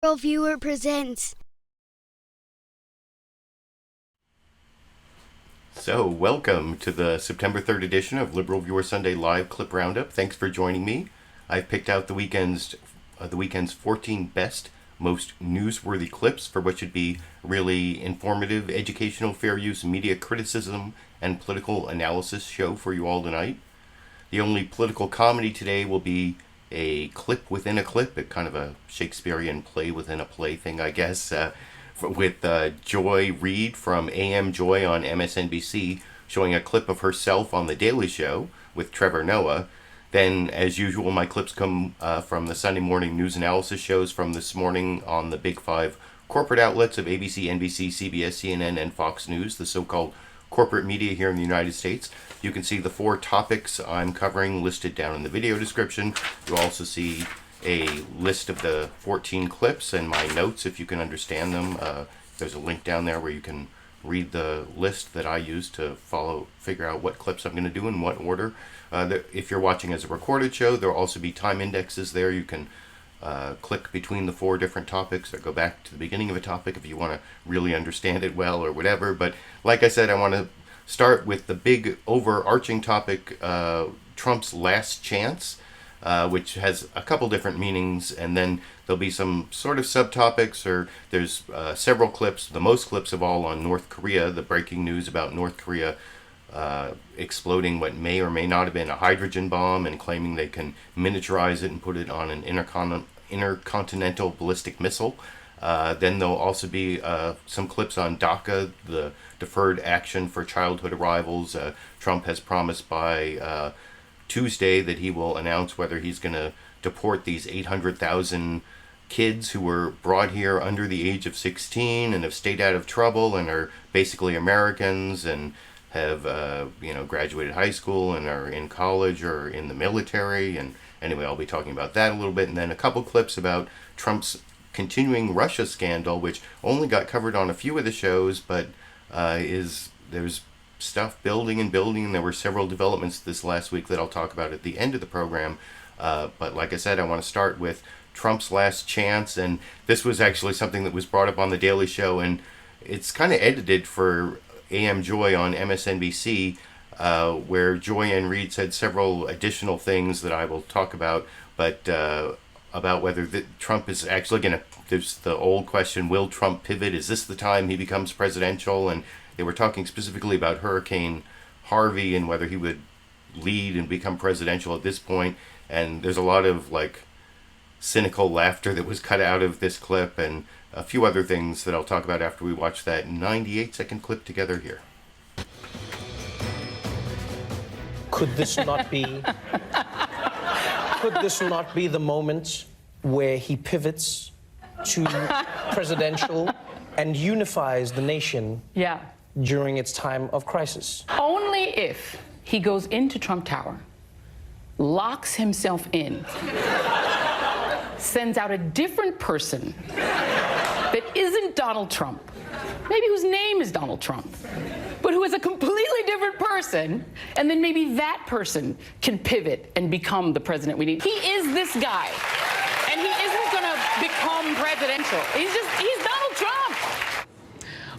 LiberalViewer presents. So, welcome to the September 3rd edition of LiberalViewer Sunday Live Clip Roundup. Thanks for joining me. I've picked out the weekend's 14 best, most newsworthy clips for what should be really informative, educational, fair use, media criticism, and political analysis show for you all tonight. The only political comedy today will be a clip within a clip, kind of a Shakespearean play within a play thing, I guess, with Joy Reid from AM Joy on MSNBC showing a clip of herself on The Daily Show with Trevor Noah. Then, as usual, my clips come from the Sunday morning news analysis shows from this morning on the Big Five corporate outlets of ABC, NBC, CBS, CNN, and Fox News, the so-called corporate media here in the United States. You can see the 4 topics I'm covering listed down in the video description. You'll also see a list of the 14 clips and my notes if you can understand them. There's a link down there where you can read the list that I use to figure out what clips I'm going to do in what order. If you're watching as a recorded show, there'll also be time indexes there. You can click between the 4 different topics or go back to the beginning of a topic if you want to really understand it well or whatever. But like I said, I want to start with the big overarching topic, Trump's last chance, which has a couple different meanings, and then there'll be some sort of subtopics, or there's several clips, the most clips of all on North Korea, the breaking news about North Korea exploding what may or may not have been a hydrogen bomb and claiming they can miniaturize it and put it on an intercontinental ballistic missile. Then there'll also be some clips on DACA, the Deferred Action for childhood arrivals. Trump has promised by Tuesday that he will announce whether he's going to deport these 800,000 kids who were brought here under the age of 16 and have stayed out of trouble and are basically Americans and have graduated high school and are in college or in the military. And anyway, I'll be talking about that a little bit, and then a couple clips about Trump's continuing Russia scandal, which only got covered on a few of the shows, but there's stuff building, and there were several developments this last week that I'll talk about at the end of the program. But like I said, I want to start with Trump's last chance, and this was actually something that was brought up on The Daily Show, and it's kind of edited for AM Joy on MSNBC, where Joy and Reid said several additional things that I will talk about, but about whether Trump is actually going to, there's the old question, will Trump pivot? Is this the time he becomes presidential? And they were talking specifically about Hurricane Harvey and whether he would lead and become presidential at this point. And there's a lot of cynical laughter that was cut out of this clip, and a few other things that I'll talk about after we watch that 98-second clip together here. Could this not be the moment where he pivots to presidential and unifies the nation during its time of crisis? Only if he goes into Trump Tower, locks himself in, sends out a different person that isn't Donald Trump, maybe whose name is Donald Trump, but who is a completely different person, and then maybe that person can pivot and become the president we need. He is this guy, and he isn't going to become presidential. He's Donald Trump.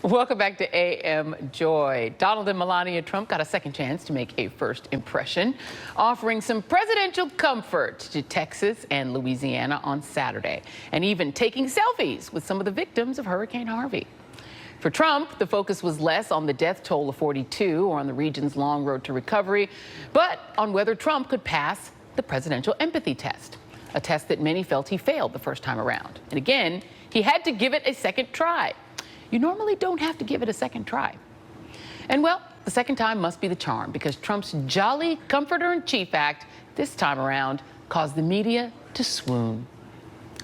Welcome back to AM Joy. Donald and Melania Trump got a second chance to make a first impression, offering some presidential comfort to Texas and Louisiana on Saturday, and even taking selfies with some of the victims of Hurricane Harvey. For Trump, the focus was less on the death toll of 42 or on the region's long road to recovery, but on whether Trump could pass the presidential empathy test, a test that many felt he failed the first time around. And again, he had to give it a second try. You normally don't have to give it a second try. And well, the second time must be the charm, because Trump's jolly comforter-in-chief act this time around caused the media to swoon.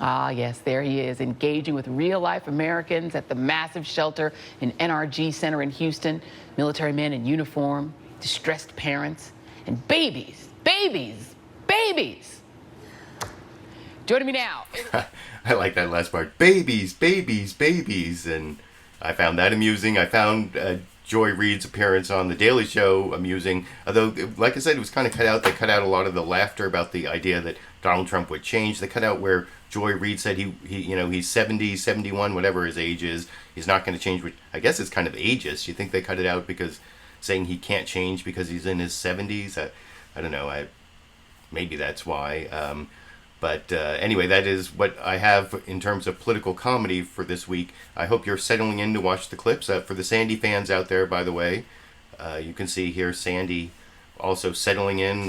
Ah, yes, there he is, engaging with real-life Americans at the massive shelter in NRG Center in Houston. Military men in uniform, distressed parents, and babies. Joining me now. I like that last part. Babies. And I found that amusing. I found Joy Reid's appearance on The Daily Show amusing. Although, like I said, it was kind of cut out. They cut out a lot of the laughter about the idea that Donald Trump would change. They cut out where Joy Reid said he's 70, 71, whatever his age is. He's not going to change, which I guess is kind of ageist. You think they cut it out because saying he can't change because he's in his 70s? I don't know. Maybe that's why. But anyway, that is what I have in terms of political comedy for this week. I hope you're settling in to watch the clips. For the Sandy fans out there, by the way, you can see here Sandy also settling in.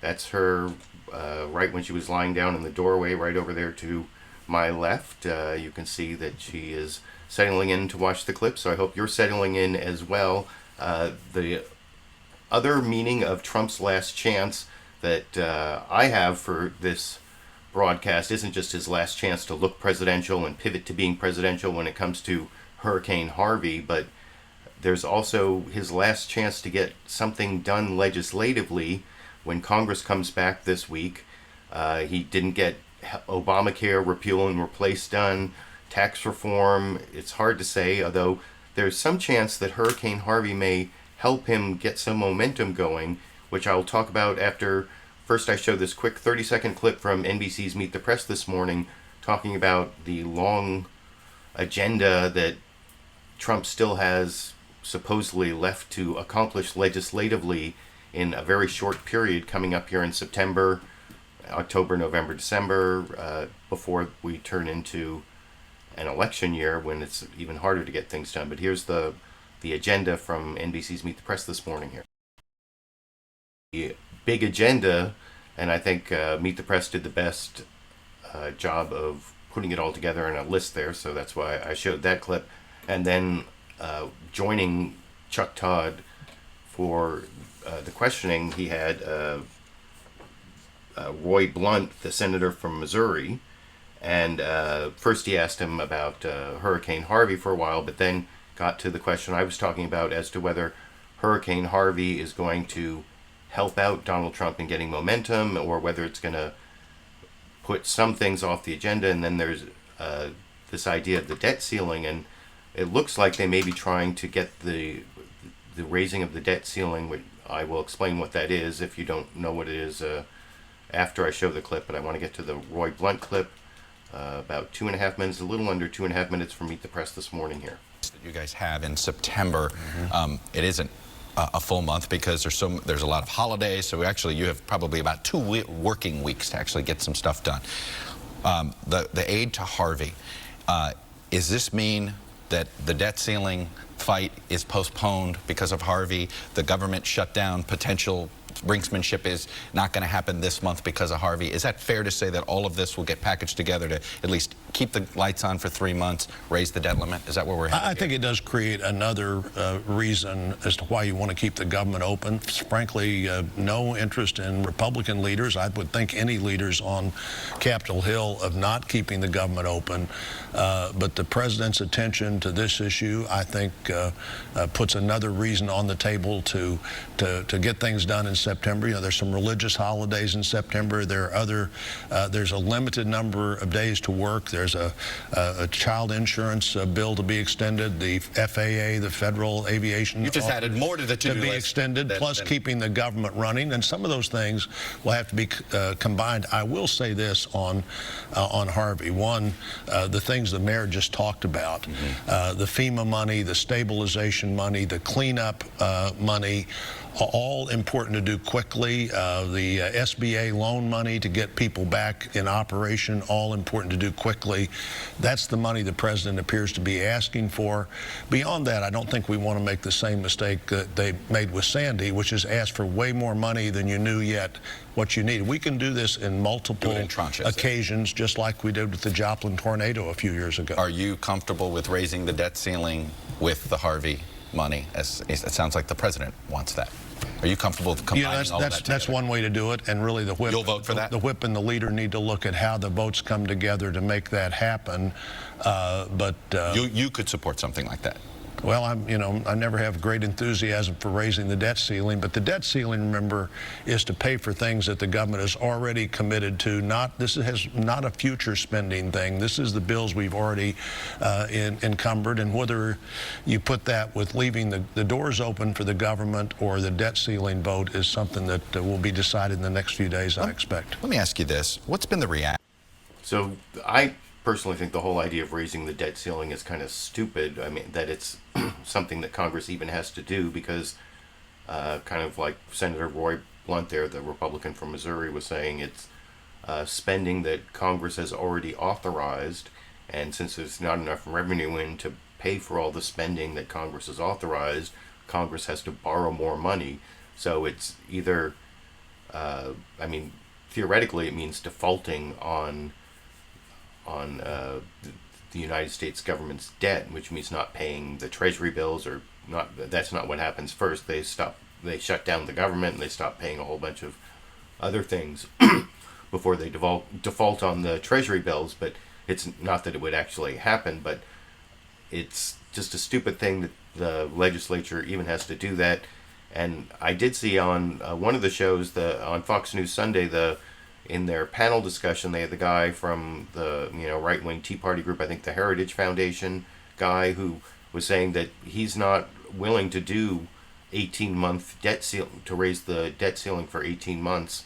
That's her right when she was lying down in the doorway right over there to my left. You can see that she is settling in to watch the clip, so I hope you're settling in as well. The other meaning of Trump's last chance that I have for this broadcast isn't just his last chance to look presidential and pivot to being presidential when it comes to Hurricane Harvey, but there's also his last chance to get something done legislatively when Congress comes back this week. He didn't get Obamacare repeal and replace done, tax reform. It's hard to say, although there's some chance that Hurricane Harvey may help him get some momentum going, which I'll talk about after. First, I show this quick 30-second clip from NBC's Meet the Press this morning talking about the long agenda that Trump still has supposedly left to accomplish legislatively in a very short period coming up here in September, October, November, December, before we turn into an election year when it's even harder to get things done. But here's the agenda from NBC's Meet the Press this morning here. The big agenda, and I think Meet the Press did the best job of putting it all together in a list there, so that's why I showed that clip. And then joining Chuck Todd for the questioning, he had Roy Blunt, the senator from Missouri, and first he asked him about Hurricane Harvey for a while, but then got to the question I was talking about as to whether Hurricane Harvey is going to help out Donald Trump in getting momentum or whether it's going to put some things off the agenda. And then there's this idea of the debt ceiling, and it looks like they may be trying to get the raising of the debt ceiling, which I will explain what that is if you don't know what it is after I show the clip. But I want to get to the Roy Blunt clip, about 2.5 minutes, a little under 2.5 minutes from Meet the Press this morning here. That you guys have in September, it isn't a full month because there's a lot of holidays, so you have probably about 2 working weeks to actually get some stuff done. The aid to Harvey, does this mean that the debt ceiling fight is postponed because of Harvey? The government shutdown, potential brinksmanship is not going to happen this month because of Harvey. Is that fair to say that all of this will get packaged together to at least keep the lights on for 3 months, raise the debt limit? Is that where we're headed? I think it does create another reason as to why you want to keep the government open. Frankly, no interest in Republican leaders, I would think any leaders on Capitol Hill, of not keeping the government open. But the president's attention to this issue, I think, puts another reason on the table to get things done in September. You know, there's some religious holidays in September. There are other, there's a limited number of days to work. There's a child insurance bill to be extended. The FAA, the Federal Aviation. You just added more to the to-do list. To be extended, plus keeping the government running. And some of those things will have to be combined. I will say this on Harvey. One, the things the mayor just talked about, the FEMA money, the stabilization money, the cleanup money, all important to do quickly. The SBA loan money to get people back in operation, all important to do quickly. That's the money the president appears to be asking for. Beyond that, I don't think we want to make the same mistake that they made with Sandy, which is ask for way more money than you knew yet what you need. We can do this in multiple occasions, just like we did with the Joplin tornado a few years ago. Are you comfortable with raising the debt ceiling with the Harvey money? As it sounds like the president wants that. Are you comfortable with combining all that together? That's one way to do it, and really the whip. You'll vote for that? The whip and the leader need to look at how the votes come together to make that happen. You could support something like that. Well, I never have great enthusiasm for raising the debt ceiling, but the debt ceiling, remember, is to pay for things that the government has already committed to. This is not a future spending thing. This is the bills we've already encumbered, and whether you put that with leaving the doors open for the government or the debt ceiling vote is something that will be decided in the next few days, I expect. Let me ask you this. What's been the reaction? So I personally think the whole idea of raising the debt ceiling is kind of stupid. I mean, that it's something that Congress even has to do because kind of like Senator Roy Blunt there, the Republican from Missouri, was saying, it's spending that Congress has already authorized, and since there's not enough revenue in to pay for all the spending that Congress has authorized, Congress has to borrow more money. So it's either, I mean, theoretically it means defaulting on the United States government's debt, which means not paying the Treasury bills, or not. That's not what happens first. They shut down the government, and they stop paying a whole bunch of other things before they default on the Treasury bills. But it's not that it would actually happen, but it's just a stupid thing that the legislature even has to do that. And I did see on one of the shows, on Fox News Sunday, in their panel discussion, they had the guy from the right-wing Tea Party group, I think the Heritage Foundation guy, who was saying that he's not willing to do 18-month debt ceiling, to raise the debt ceiling for 18 months,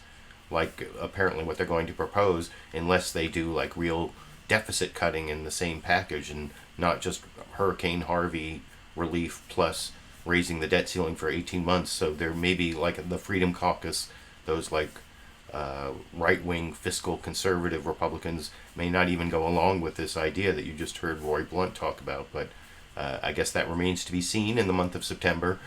like apparently what they're going to propose, unless they do like real deficit cutting in the same package and not just Hurricane Harvey relief plus raising the debt ceiling for 18 months. So there may be, like the Freedom Caucus, those like right-wing fiscal conservative Republicans may not even go along with this idea that you just heard Roy Blunt talk about, but I guess that remains to be seen in the month of September.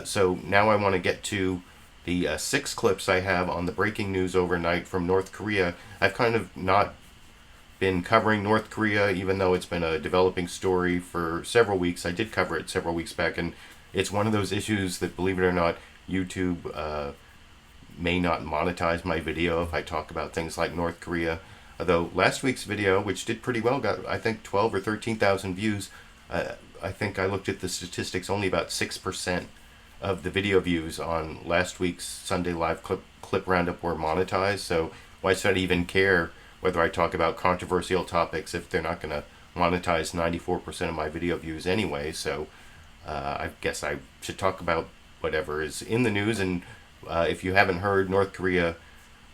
So now I want to get to the 6 clips I have on the breaking news overnight from North Korea. I've kind of not been covering North Korea, even though it's been a developing story for several weeks. I did cover it several weeks back, and it's one of those issues that, believe it or not, YouTube may not monetize my video if I talk about things like North Korea. Although last week's video, which did pretty well, got I think 12 or 13,000 views. I think I looked at the statistics, only about 6% of the video views on last week's Sunday Live clip roundup were monetized. So why should I even care whether I talk about controversial topics if they're not going to monetize 94% of my video views anyway? So I guess I should talk about whatever is in the news. And if you haven't heard, North Korea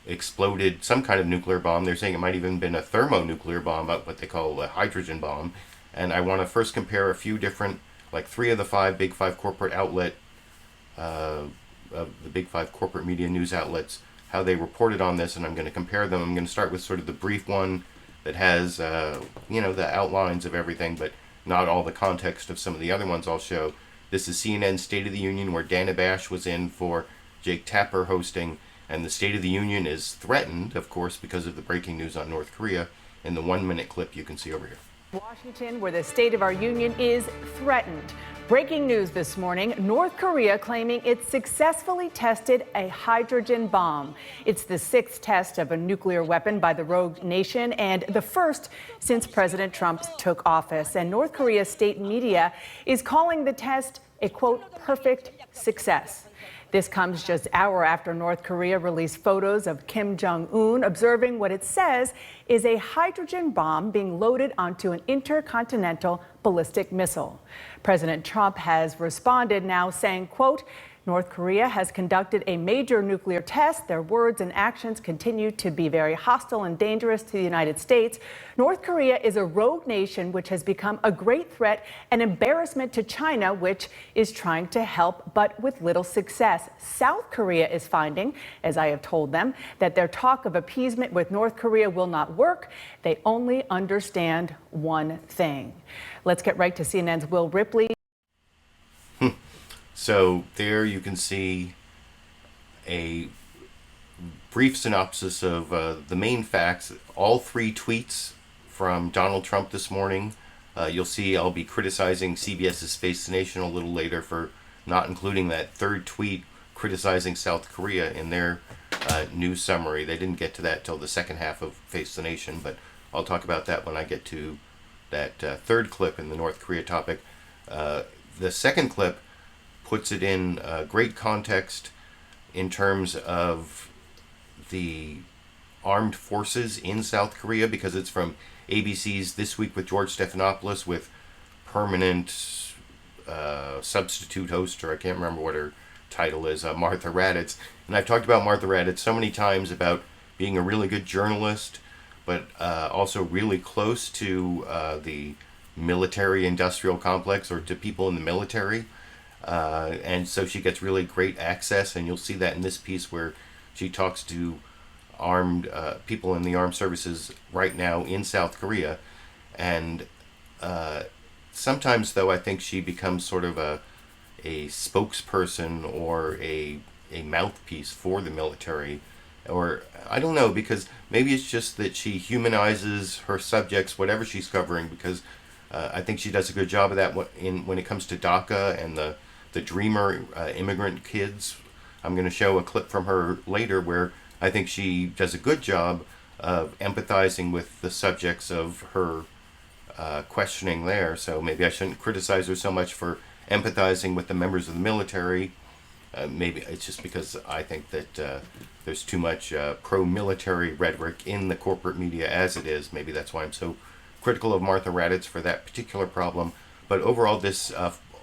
exploded some kind of nuclear bomb. They're saying it might even been a thermonuclear bomb, what they call a hydrogen bomb. And I want to first compare a few different, like 3 of the big five corporate outlet, of the big 5 corporate media news outlets, how they reported on this, and I'm going to compare them. I'm going to start with sort of the brief one that has, the outlines of everything, but not all the context of some of the other ones I'll show. This is CNN's State of the Union, where Dana Bash was in for Jake Tapper hosting, and the State of the Union is threatened, of course, because of the breaking news on North Korea, in the 1-minute clip you can see over here. Washington, where the State of our Union is threatened. Breaking news this morning, North Korea claiming it successfully tested a hydrogen bomb. It's the 6th test of a nuclear weapon by the rogue nation and the first since President Trump took office. And North Korea's state media is calling the test a, quote, perfect success. This comes just hour after North Korea released photos of Kim Jong-un observing what it says is a hydrogen bomb being loaded onto an intercontinental ballistic missile. President Trump has responded now saying, quote, North Korea has conducted a major nuclear test. Their words and actions continue to be very hostile and dangerous to the United States. North Korea is a rogue nation which has become a great threat and embarrassment to China, which is trying to help, but with little success. South Korea is finding, as I have told them, that their talk of appeasement with North Korea will not work. They only understand one thing. Let's get right to CNN's Will Ripley. So there you can see a brief synopsis of the main facts, all 3 tweets from Donald Trump this morning. You'll see I'll be criticizing CBS's Face the Nation a little later for not including that 3rd tweet criticizing South Korea in their news summary. They didn't get to that till the second half of Face the Nation, but I'll talk about that when I get to that 3rd clip in the North Korea topic. the second clip puts it in great context in terms of the armed forces in South Korea, because it's from ABC's This Week with George Stephanopoulos with permanent substitute host, or I can't remember what her title is, Martha Raddatz. And I've talked about Martha Raddatz so many times about being a really good journalist, but also really close to the military-industrial complex, or to people in the military. And so she gets really great access, and you'll see that in this piece where she talks to armed people in the armed services right now in South Korea. And sometimes, though, I think she becomes sort of a spokesperson or a mouthpiece for the military, or I don't know, because maybe it's just that she humanizes her subjects, whatever she's covering, because I think she does a good job of that when it comes to DACA and the dreamer immigrant kids. I'm going to show a clip from her later where I think she does a good job of empathizing with the subjects of her questioning there. So maybe I shouldn't criticize her so much for empathizing with the members of the military. Maybe it's just because I think that there's too much pro-military rhetoric in the corporate media as it is. Maybe that's why I'm so critical of Martha Raddatz for that particular problem. But overall, this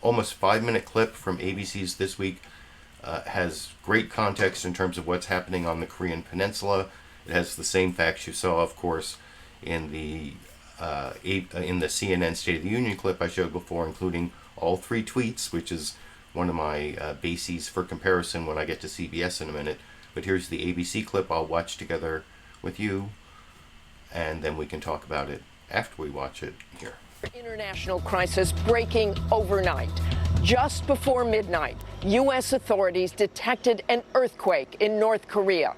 almost 5-minute clip from ABC's This Week has great context in terms of what's happening on the Korean Peninsula. It has the same facts you saw, of course, in the CNN State of the Union clip I showed before, including all 3 tweets, which is one of my bases for comparison when I get to CBS in a minute. But here's the ABC clip I'll watch together with you, and then we can talk about it after we watch it here. International crisis breaking overnight. Just before midnight, U.S. authorities detected an earthquake in North Korea.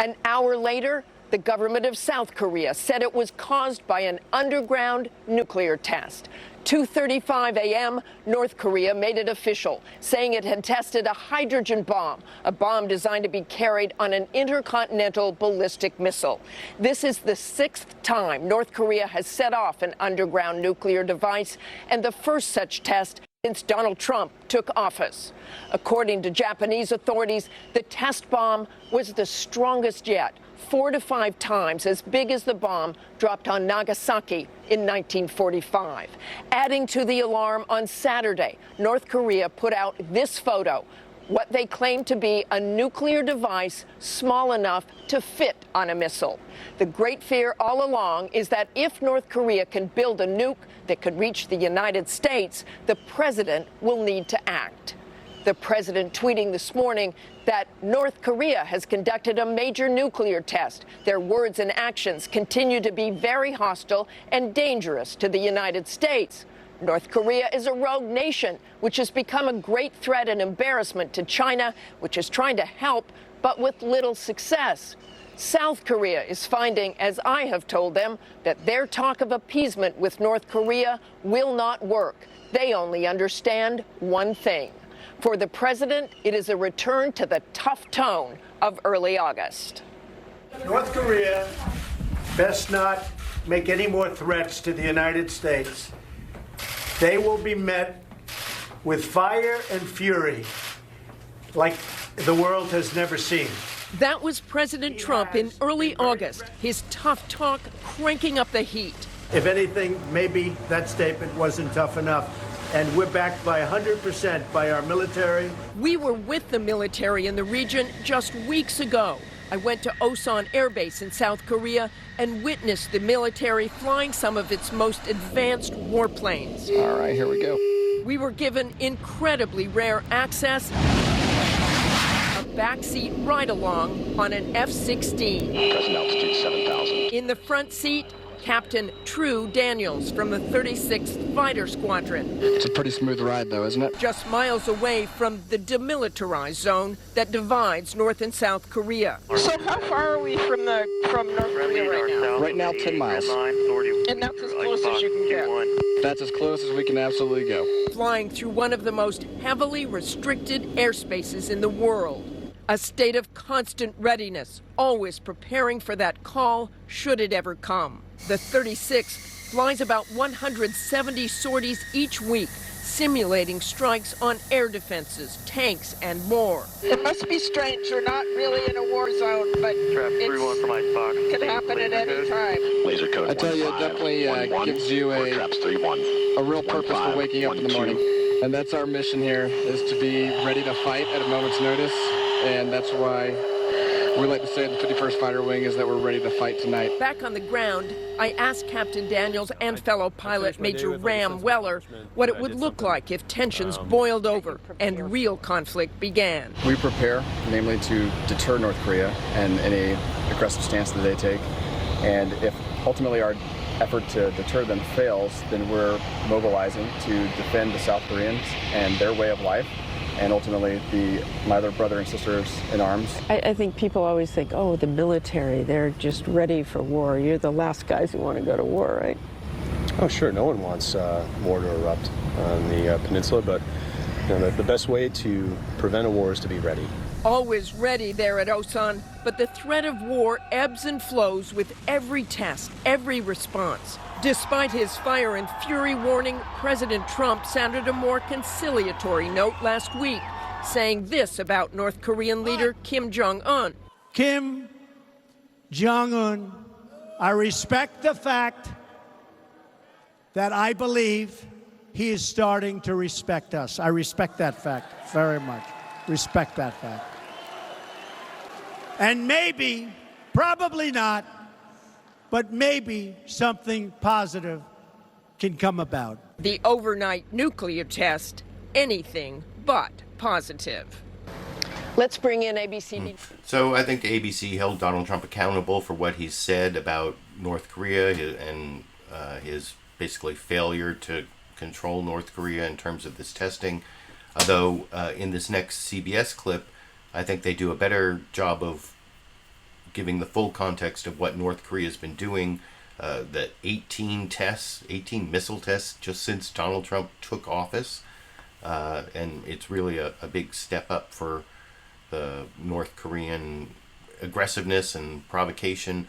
An hour later, the government of South Korea said it was caused by an underground nuclear test. 2:35 a.m., North Korea made it official, saying it had tested a hydrogen bomb, a bomb designed to be carried on an intercontinental ballistic missile. This is the 6th time North Korea has set off an underground nuclear device, and the first such test since Donald Trump took office. According to Japanese authorities, the test bomb was the strongest yet, 4 to 5 times as big as the bomb dropped on Nagasaki in 1945. Adding to the alarm, on Saturday, North Korea put out this photo, what they claim to be a nuclear device small enough to fit on a missile. The great fear all along is that if North Korea can build a nuke that could reach the United States, the president will need to act. The president tweeting this morning that North Korea has conducted a major nuclear test. Their words and actions continue to be very hostile and dangerous to the United States. North Korea is a rogue nation, which has become a great threat and embarrassment to China, which is trying to help, but with little success. South Korea is finding, as I have told them, that their talk of appeasement with North Korea will not work. They only understand one thing. For the president, it is a return to the tough tone of early August. North Korea best not make any more threats to the United States. They will be met with fire and fury like the world has never seen. That was President Trump in early August, his tough talk cranking up the heat. If anything, maybe that statement wasn't tough enough. And we're backed by 100% by our military. We were with the military in the region just weeks ago. I went to Osan Air Base in South Korea and witnessed the military flying some of its most advanced warplanes. All right, here we go. We were given incredibly rare access, a backseat ride-along on an F-16. Present altitude 7,000. In the front seat, Captain True Daniels from the 36th Fighter Squadron. It's a pretty smooth ride, though, isn't it? Just miles away from the demilitarized zone that divides North and South Korea. So how far are we from North Korea right now? Right now, 10 miles. And that's as close as you can get? That's as close as we can absolutely go. Flying through one of the most heavily restricted airspaces in the world. A state of constant readiness, always preparing for that call should it ever come. The 36th flies about 170 sorties each week, simulating strikes on air defenses, tanks, and more. It must be strange. We're not really in a war zone, but it could happen at any time. Laser code. I tell you, it definitely gives you a real purpose for waking up in the morning. And that's our mission here, is to be ready to fight at a moment's notice. And that's why we like to say the 51st Fighter Wing is that we're ready to fight tonight. Back on the ground, I asked Captain Daniels and fellow pilot Major Ram Weller what it would look like if tensions boiled over and real conflict began. We prepare, namely to deter North Korea and any aggressive stance that they take. And if ultimately our effort to deter them fails, then we're mobilizing to defend the South Koreans and their way of life, and ultimately my other brother and sisters in arms. I think people always think, oh, the military, they're just ready for war. You're the last guys who want to go to war, right? Oh, sure. No one wants war to erupt on the peninsula, but the best way to prevent a war is to be ready. Always ready there at Osan, but the threat of war ebbs and flows with every test, every response. Despite his fire and fury warning, President Trump sounded a more conciliatory note last week, saying this about North Korean leader Kim Jong-un. Kim Jong-un, I respect the fact that I believe he is starting to respect us. I respect that fact very much. Respect that fact. And maybe, probably not, but maybe something positive can come about. The overnight nuclear test, anything but positive. Let's bring in ABC. So I think ABC held Donald Trump accountable for what he said about North Korea and his basically failure to control North Korea in terms of this testing. Although in this next CBS clip, I think they do a better job of giving the full context of what North Korea has been doing. The 18 missile tests just since Donald Trump took office. And it's really a big step up for the North Korean aggressiveness and provocation,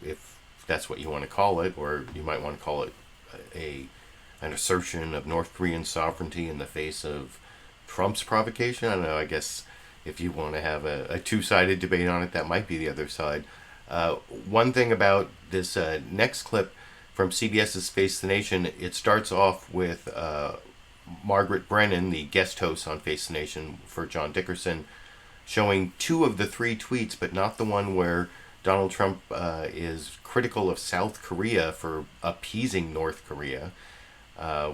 if that's what you want to call it, or you might want to call it an assertion of North Korean sovereignty in the face of Trump's provocation. I don't know, I guess if you want to have a two-sided debate on it, that might be the other side. One thing about this next clip from CBS's Face the Nation, it starts off with Margaret Brennan, the guest host on Face the Nation for John Dickerson, showing 2 of the 3 tweets, but not the one where Donald Trump is critical of South Korea for appeasing North Korea,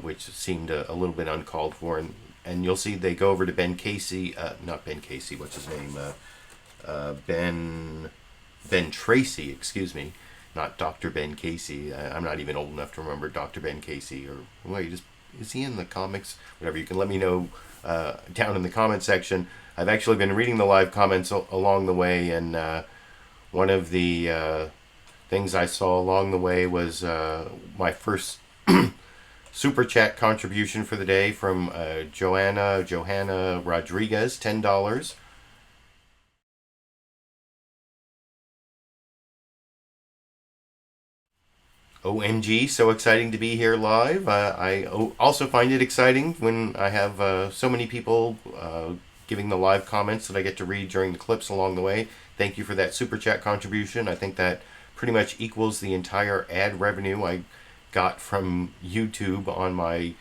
which seemed a little bit uncalled for. And you'll see they go over to Ben Casey, not Ben Casey, what's his name? Ben Tracy, excuse me, not Dr. Ben Casey. I'm not even old enough to remember Dr. Ben Casey. Or wait, is he in the comics? Whatever, you can let me know down in the comment section. I've actually been reading the live comments along the way, and one of the things I saw along the way was my first Super Chat contribution for the day from Johanna Rodriguez, $10. OMG, so exciting to be here live. I also find it exciting when I have so many people giving the live comments that I get to read during the clips along the way. Thank you for that Super Chat contribution. I think that pretty much equals the entire ad revenue I got from YouTube on my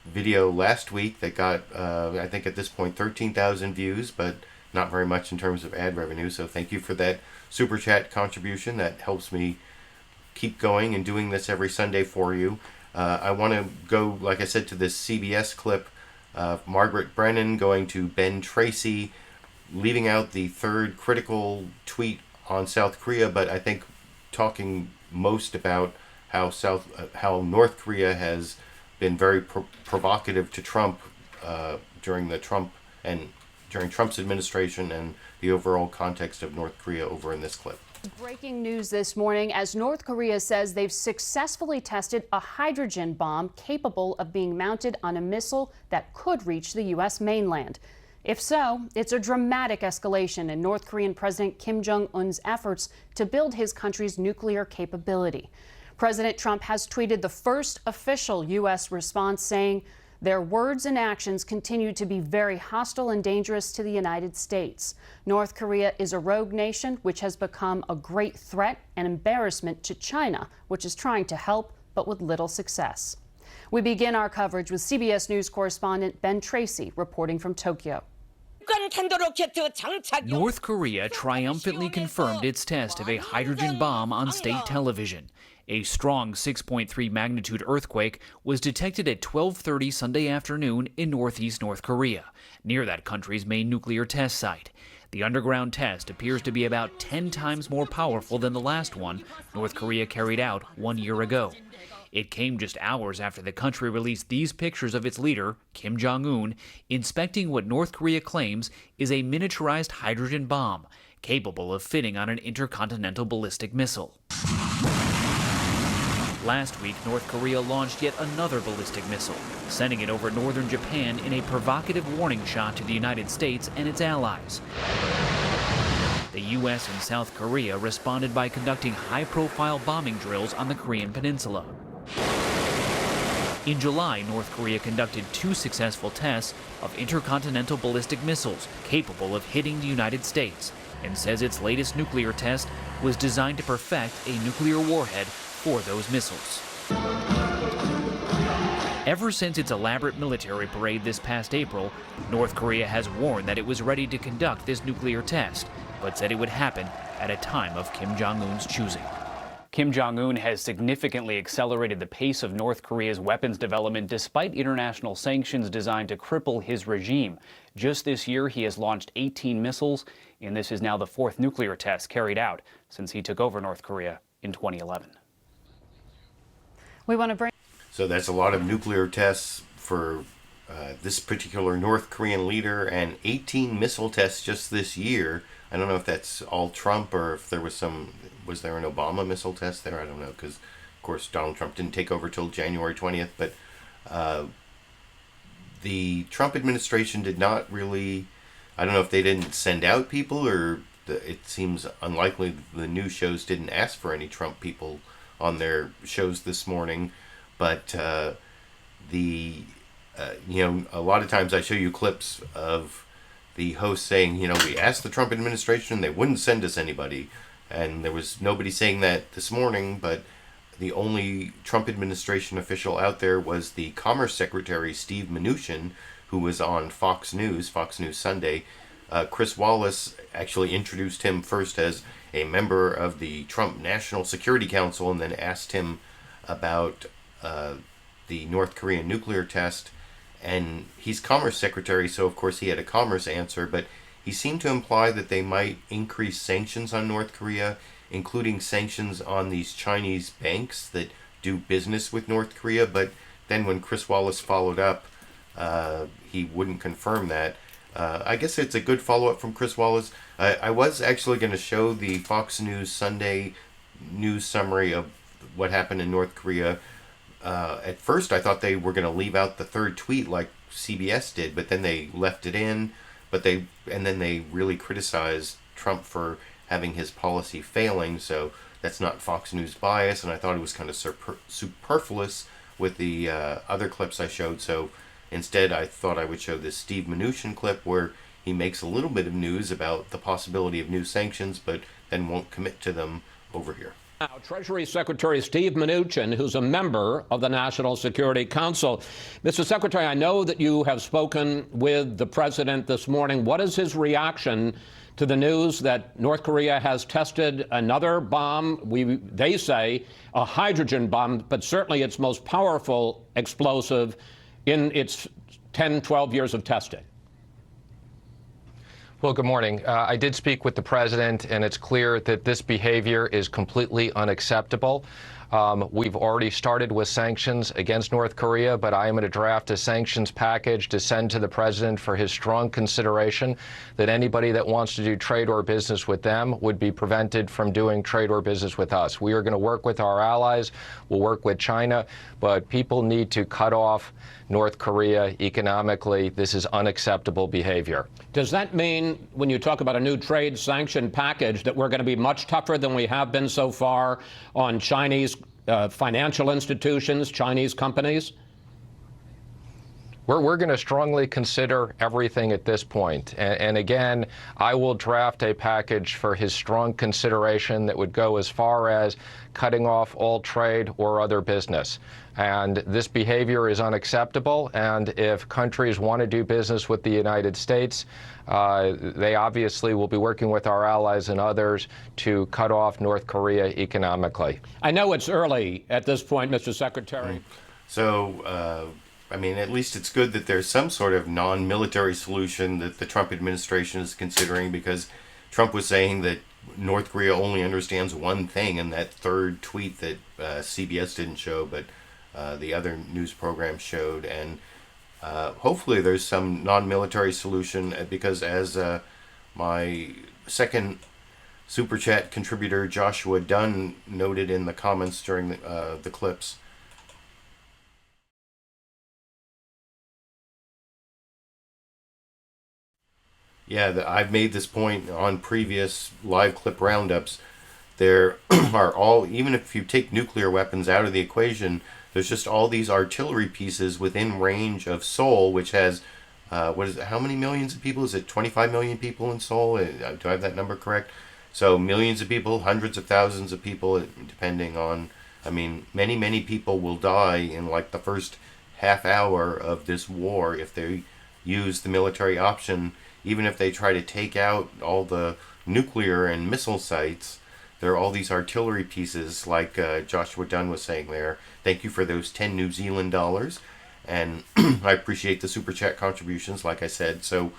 video last week that got, I think at this point, 13,000 views, but not very much in terms of ad revenue. So thank you for that Super Chat contribution. That helps me keep going and doing this every Sunday for you. I want to go, like I said, to this CBS clip. Margaret Brennan going to Ben Tracy, leaving out the 3rd critical tweet on South Korea, but I think talking most about how North Korea has been very provocative to Trump during Trump's administration and the overall context of North Korea over in this clip. Breaking news this morning as North Korea says they've successfully tested a hydrogen bomb capable of being mounted on a missile that could reach the U.S. mainland. If so, it's a dramatic escalation in North Korean President Kim Jong-un's efforts to build his country's nuclear capability. President Trump has tweeted the first official U.S. response, saying their words and actions continue to be very hostile and dangerous to the United States. North Korea is a rogue nation which has become a great threat and embarrassment to China, which is trying to help but with little success. We begin our coverage with CBS News correspondent Ben Tracy reporting from Tokyo. North Korea triumphantly confirmed its test of a hydrogen bomb on state television. A strong 6.3 magnitude earthquake was detected at 12:30 Sunday afternoon in northeast North Korea, near that country's main nuclear test site. The underground test appears to be about 10 times more powerful than the last one North Korea carried out 1 year ago. It came just hours after the country released these pictures of its leader, Kim Jong-un, inspecting what North Korea claims is a miniaturized hydrogen bomb, capable of fitting on an intercontinental ballistic missile. Last week, North Korea launched yet another ballistic missile, sending it over northern Japan in a provocative warning shot to the United States and its allies. The U.S. and South Korea responded by conducting high-profile bombing drills on the Korean peninsula. In July, North Korea conducted 2 successful tests of intercontinental ballistic missiles capable of hitting the United States, and says its latest nuclear test was designed to perfect a nuclear warhead for those missiles. Ever since its elaborate military parade this past April, North Korea has warned that it was ready to conduct this nuclear test, but said it would happen at a time of Kim Jong-un's choosing. Kim Jong-un has significantly accelerated the pace of North Korea's weapons development despite international sanctions designed to cripple his regime. Just this year, he has launched 18 missiles, and this is now the 4th nuclear test carried out since he took over North Korea in 2011. We want to bring... So that's a lot of nuclear tests for this particular North Korean leader, and 18 missile tests just this year. I don't know if that's all Trump or if there was there an Obama missile test there? I don't know, because, of course, Donald Trump didn't take over till January 20th, but the Trump administration did not really, I don't know if they didn't send out people or it seems unlikely the news shows didn't ask for any Trump people on their shows this morning, but a lot of times I show you clips of the host saying, we asked the Trump administration, they wouldn't send us anybody. And there was nobody saying that this morning, but the only Trump administration official out there was the Commerce Secretary, Steve Mnuchin, who was on Fox News Sunday. Chris Wallace actually introduced him first as a member of the Trump National Security Council and then asked him about the North Korean nuclear test. And he's Commerce Secretary, so of course he had a commerce answer, but he seemed to imply that they might increase sanctions on North Korea, including sanctions on these Chinese banks that do business with North Korea. But then when Chris Wallace followed up, he wouldn't confirm that. I guess it's a good follow-up from Chris Wallace. I was actually going to show the Fox News Sunday news summary of what happened in North Korea. At first, I thought they were going to leave out the 3rd tweet like CBS did, but then they left it in. And then they really criticized Trump for having his policy failing, so that's not Fox News bias, and I thought it was kind of superfluous with the other clips I showed, so instead I thought I would show this Steve Mnuchin clip where he makes a little bit of news about the possibility of new sanctions, but then won't commit to them over here. Now, Treasury Secretary Steve Mnuchin, who's a member of the National Security Council. Mr. Secretary, I know that you have spoken with the president this morning. What is his reaction to the news that North Korea has tested another bomb? They say a hydrogen bomb, but certainly its most powerful explosive in its 10, 12 years of testing. Well, good morning. I did speak with the president, and it's clear that this behavior is completely unacceptable. We've already started with sanctions against North Korea, but I am going to draft a sanctions package to send to the president for his strong consideration that anybody that wants to do trade or business with them would be prevented from doing trade or business with us. We are going to work with our allies. We'll work with China, but people need to cut off North Korea economically. This is unacceptable behavior. Does that mean, when you talk about a new trade sanction package, that we're going to be much tougher than we have been so far on Chinese financial institutions, Chinese companies? We're going to strongly consider everything at this point. And again, I will draft a package for his strong consideration that would go as far as cutting off all trade or other business. And this behavior is unacceptable. And if countries want to do business with the United States, they obviously will be working with our allies and others to cut off North Korea economically. I know it's early at this point, Mr. Secretary. So, I mean, at least it's good that there's some sort of non-military solution that the Trump administration is considering, because Trump was saying that North Korea only understands one thing in that third tweet that CBS didn't show, but the other news program showed. And hopefully there's some non-military solution, because as my second Super Chat contributor Joshua Dunn noted in the comments during the clips, yeah, I've made this point on previous live clip roundups. There are all, even if you take nuclear weapons out of the equation, there's just all these artillery pieces within range of Seoul, which has, what is it, how many millions of people? Is it 25 million people in Seoul? Do I have that number correct? So millions of people, hundreds of thousands of people, depending on, I mean, many, many people will die in like the first half hour of this war if they use the military option. Even if they try to take out all the nuclear and missile sites, there are all these artillery pieces, like Joshua Dunn was saying there. Thank you for those 10 New Zealand dollars. And I appreciate the Super Chat contributions, like I said. So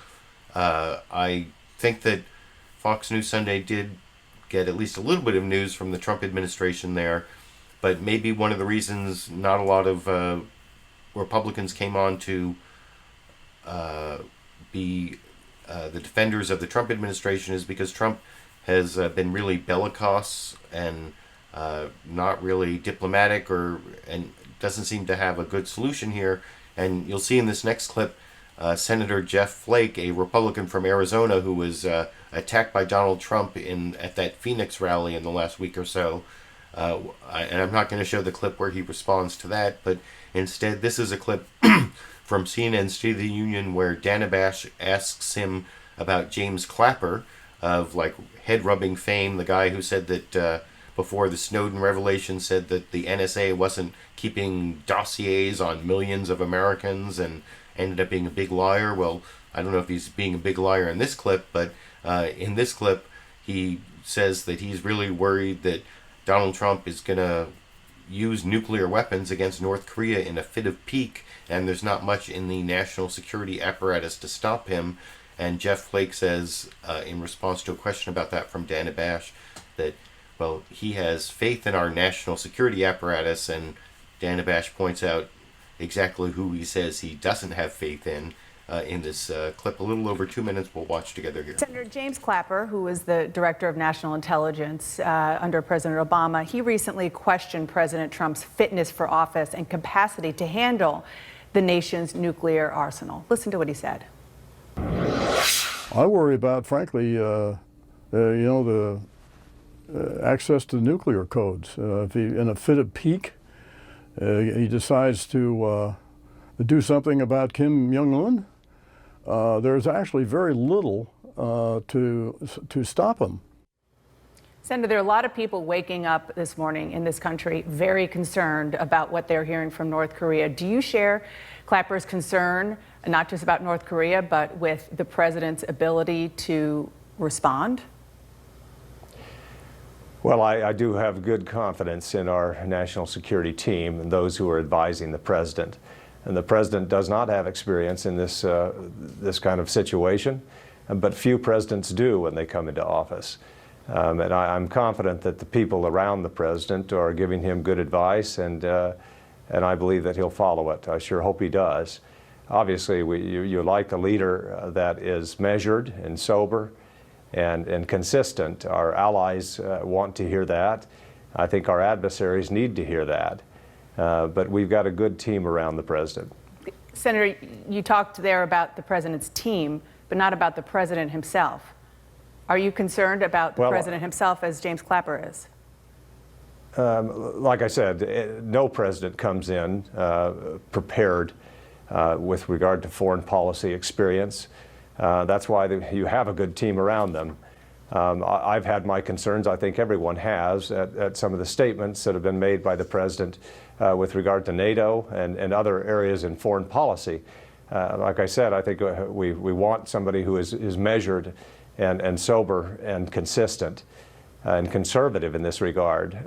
I think that Fox News Sunday did get at least a little bit of news from the Trump administration there. But maybe one of the reasons not a lot of Republicans came on to be the defenders of the Trump administration is because Trump has been really bellicose and not really diplomatic, and doesn't seem to have a good solution here. And you'll see in this next clip, Senator Jeff Flake, a Republican from Arizona who was attacked by Donald Trump at that Phoenix rally in the last week or so. And I'm not going to show the clip where he responds to that, but instead this is a clip from CNN's State of the Union where Dana Bash asks him about James Clapper of like head-rubbing fame, the guy who said that before the Snowden revelation said that the NSA wasn't keeping dossiers on millions of Americans and ended up being a big liar. Well, I don't know if he's being a big liar in this clip, but in this clip he says that he's really worried that Donald Trump is going to use nuclear weapons against North Korea in a fit of pique, and there's not much in the national security apparatus to stop him. And Jeff Flake says, in response to a question about that from Dana Bash, that, well, he has faith in our national security apparatus, and Dana Bash points out exactly who he says he doesn't have faith in this clip. A little over 2 minutes we'll watch together here. Senator James Clapper, who was the director of national intelligence under President Obama, he recently questioned President Trump's fitness for office and capacity to handle the nation's nuclear arsenal. Listen to what he said. I worry about, frankly, the access to nuclear codes. If he, in a fit of pique, he decides to do something about Kim Jong-un, there's actually very little to stop him. Senator, there are a lot of people waking up this morning in this country very concerned about what they're hearing from North Korea. Do you share Clapper's concern, not just about North Korea, but with the president's ability to respond? Well, I do have good confidence in our national security team and those who are advising the president. And the president does not have experience in this kind of situation. but few presidents do when they come into office. And I'm confident that the people around the president are giving him good advice, and I believe that he'll follow it. I sure hope he does. Obviously, you like a leader that is measured and sober and consistent. Our allies want to hear that. I think our adversaries need to hear that. But we've got a good team around the president. Senator, you talked there about the president's team, but not about the president himself. Are you concerned about the president himself, as James Clapper is? Like I said, no president comes in prepared with regard to foreign policy experience. That's why you have a good team around them. I've had my concerns, I think everyone has, at some of the statements that have been made by the president with regard to NATO and other areas in foreign policy. Like I said, I think we want somebody who is measured and sober and consistent and conservative in this regard.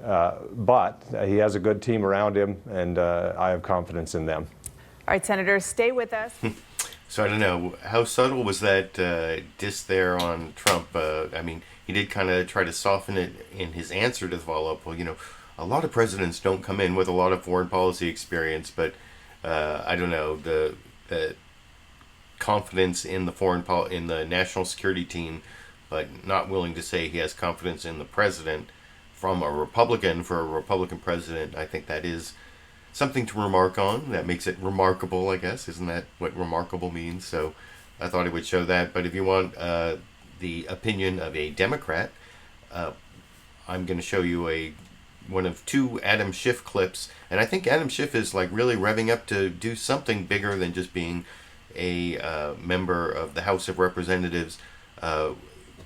But he has a good team around him, and I have confidence in them. All right, Senators, stay with us. So I don't know, how subtle was that diss there on Trump? I mean, he did kind of try to soften it in his answer to the follow-up. Well, you know, a lot of presidents don't come in with a lot of foreign policy experience, but I don't know, the confidence in the in the national security team, but not willing to say he has confidence in the president from a Republican for a Republican president. I think that is something to remark on. That makes it remarkable, I guess. Isn't that what remarkable means? So I thought it would show that. But if you want the opinion of a Democrat, I'm going to show you one of two Adam Schiff clips. And I think Adam Schiff is like really revving up to do something bigger than just being a member of the House of Representatives.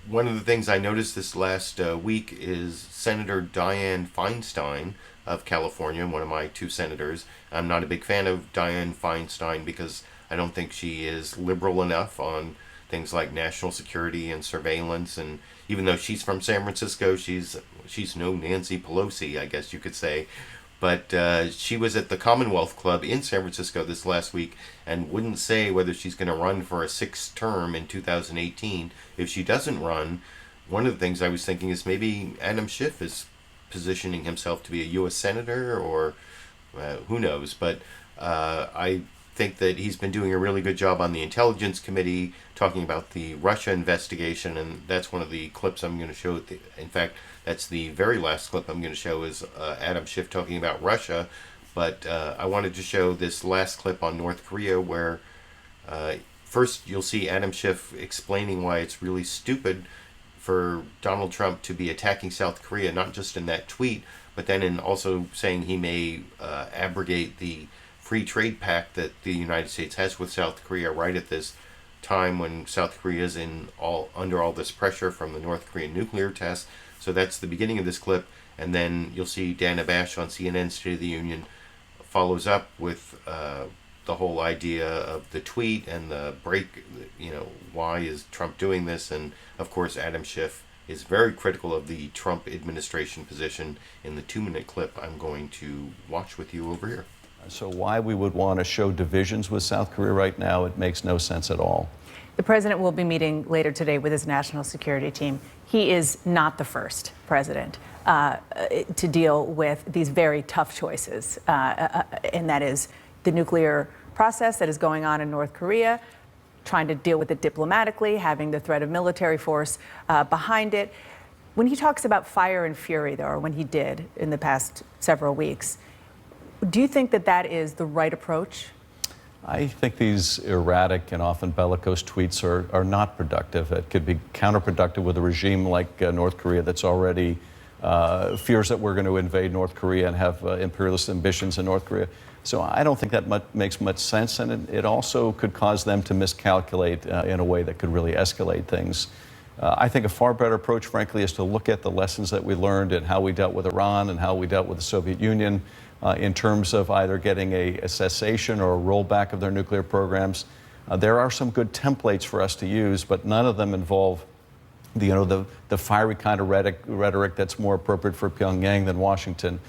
One of the things I noticed this last week is Senator Dianne Feinstein of California, one of my two senators. I'm not a big fan of Dianne Feinstein because I don't think she is liberal enough on things like national security and surveillance. And even though she's from San Francisco, she's no Nancy Pelosi, I guess you could say. But she was at the Commonwealth Club in San Francisco this last week and wouldn't say whether she's going to run for a sixth term in 2018. If she doesn't run, one of the things I was thinking is maybe Adam Schiff is positioning himself to be a U.S. Senator, or who knows. But I think that he's been doing a really good job on the Intelligence Committee, talking about the Russia investigation, and that's one of the clips I'm going to show. In fact, that's the very last clip I'm going to show is Adam Schiff talking about Russia. But I wanted to show this last clip on North Korea where first you'll see Adam Schiff explaining why it's really stupid for Donald Trump to be attacking South Korea, not just in that tweet, but then in also saying he may abrogate the free trade pact that the United States has with South Korea right at this time when South Korea is under all this pressure from the North Korean nuclear test. So that's the beginning of this clip, and then you'll see Dana Bash on CNN State of the Union follows up with the whole idea of the tweet and the break, why is Trump doing this? And of course, Adam Schiff is very critical of the Trump administration position in the 2-minute clip I'm going to watch with you over here. So why we would want to show divisions with South Korea right now, it makes no sense at all. The president will be meeting later today with his national security team. He is not the first president to deal with these very tough choices, and that is the nuclear process that is going on in North Korea, trying to deal with it diplomatically, having the threat of military force behind it. When he talks about fire and fury, though, or when he did in the past several weeks, do you think that that is the right approach? I think these erratic and often bellicose tweets are not productive. It could be counterproductive with a regime like North Korea that's already fears that we're going to invade North Korea and have imperialist ambitions in North Korea. So I don't think that makes much sense, and it also could cause them to miscalculate in a way that could really escalate things. I think a far better approach, frankly, is to look at the lessons that we learned and how we dealt with Iran and how we dealt with the Soviet Union in terms of either getting a cessation or a rollback of their nuclear programs. There are some good templates for us to use, but none of them involve the fiery kind of rhetoric that's more appropriate for Pyongyang than Washington.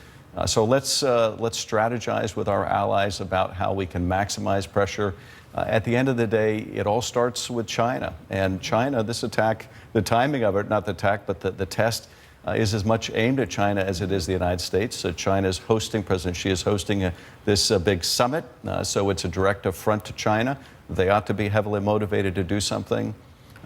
So let's strategize with our allies about how we can maximize pressure. At the end of the day, it all starts with China. And China, this attack, the timing of it, not the attack, but the test is as much aimed at China as it is the United States. So China is hosting, President Xi is hosting this big summit. So it's a direct affront to China. They ought to be heavily motivated to do something.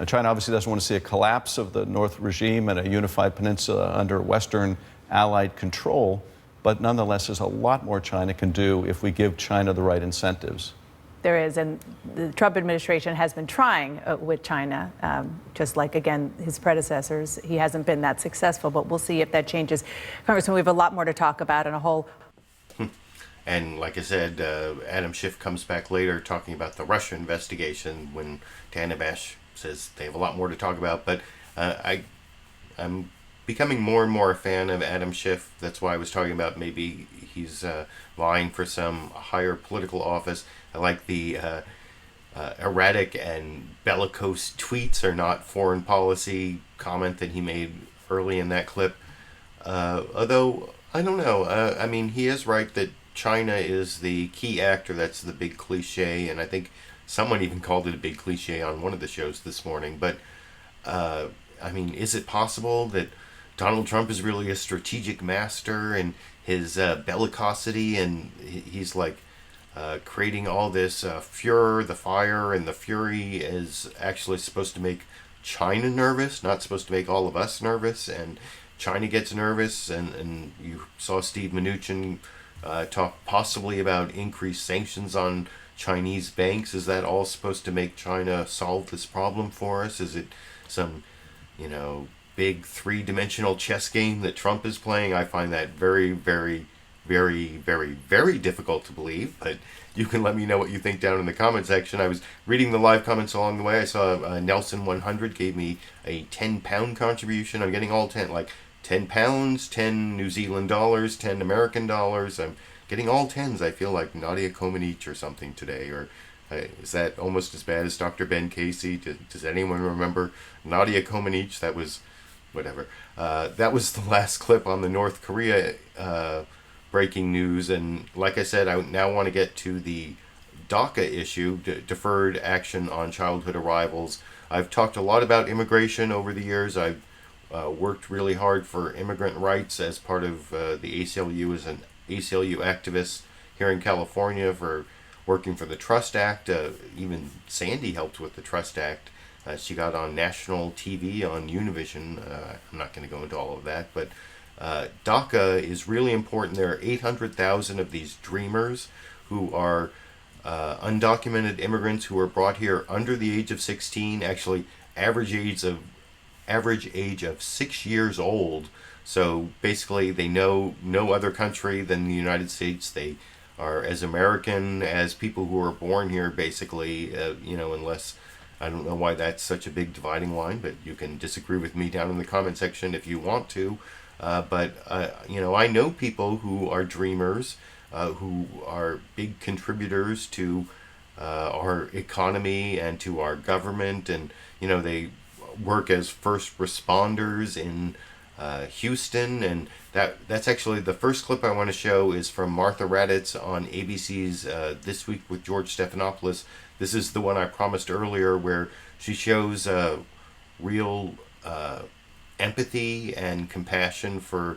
China obviously doesn't want to see a collapse of the North regime and a unified peninsula under Western allied control. But nonetheless, there's a lot more China can do if we give China the right incentives. There is, and the Trump administration has been trying with China, just like, again, his predecessors. He hasn't been that successful, but we'll see if that changes. Congressman, we have a lot more to talk about and a whole... And like I said, Adam Schiff comes back later talking about the Russia investigation when Dana Bash says they have a lot more to talk about. But I'm becoming more and more a fan of Adam Schiff. That's why I was talking about maybe he's vying for some higher political office. I like the erratic and bellicose tweets are not foreign policy comment that he made early in that clip. Although, I don't know. I mean, he is right that China is the key actor. That's the big cliche. And I think someone even called it a big cliche on one of the shows this morning. But, I mean, is it possible that Donald Trump is really a strategic master and his bellicosity, and he's like creating all this furor, the fire and the fury is actually supposed to make China nervous, not supposed to make all of us nervous, and China gets nervous, and you saw Steve Mnuchin talk possibly about increased sanctions on Chinese banks. Is that all supposed to make China solve this problem for us? Is it some, big three-dimensional chess game that Trump is playing? I find that very, very, very, very, very difficult to believe, but you can let me know what you think down in the comment section. I was reading the live comments along the way. I saw Nelson 100 gave me a 10-pound contribution. I'm getting all 10, like 10 pounds, 10 New Zealand dollars, 10 American dollars. I'm getting all 10s. I feel like Nadia Comaneci or something today. Or is that almost as bad as Dr. Ben Casey? Does anyone remember Nadia Comaneci? That was... whatever. That was the last clip on the North Korea breaking news. And like I said, I now want to get to the DACA issue, Deferred Action on Childhood Arrivals. I've talked a lot about immigration over the years. I've worked really hard for immigrant rights as part of the ACLU as an ACLU activist here in California, for working for the Trust Act. Even Sandy helped with the Trust Act. She got on national TV on Univision. I'm not going to go into all of that, but DACA is really important. There are 800,000 of these dreamers who are undocumented immigrants who were brought here under the age of 16, actually average age of 6 years old. So basically they know no other country than the United States. They are as American as people who are born here, basically, unless... I don't know why that's such a big dividing line, but you can disagree with me down in the comment section if you want to. But I know people who are dreamers, who are big contributors to our economy and to our government. And, they work as first responders in Houston. And that's actually the first clip I want to show is from Martha Raddatz on ABC's This Week with George Stephanopoulos. This is the one I promised earlier, where she shows real empathy and compassion for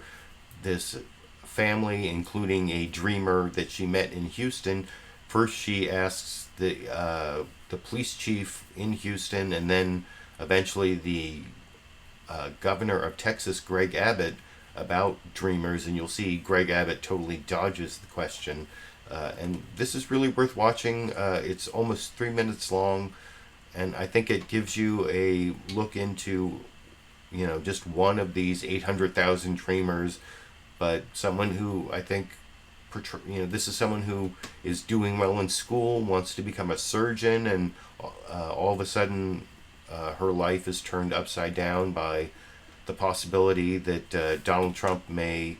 this family, including a dreamer that she met in Houston. First, she asks the police chief in Houston, and then eventually the governor of Texas, Greg Abbott, about dreamers. And you'll see Greg Abbott totally dodges the question. And this is really worth watching. It's almost 3 minutes long, and I think it gives you a look into, just one of these 800,000 dreamers, but someone who I think, this is someone who is doing well in school, wants to become a surgeon, and all of a sudden her life is turned upside down by the possibility that Donald Trump may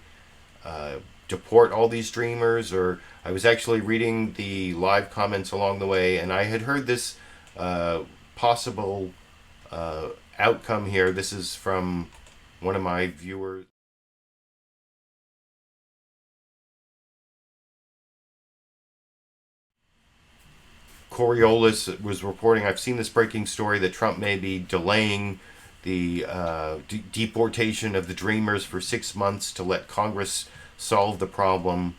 deport all these dreamers. Or I was actually reading the live comments along the way, and I had heard this possible outcome here. This is from one of my viewers. Coriolis was reporting, I've seen this breaking story, that Trump may be delaying the deportation of the Dreamers for 6 months to let Congress solve the problem.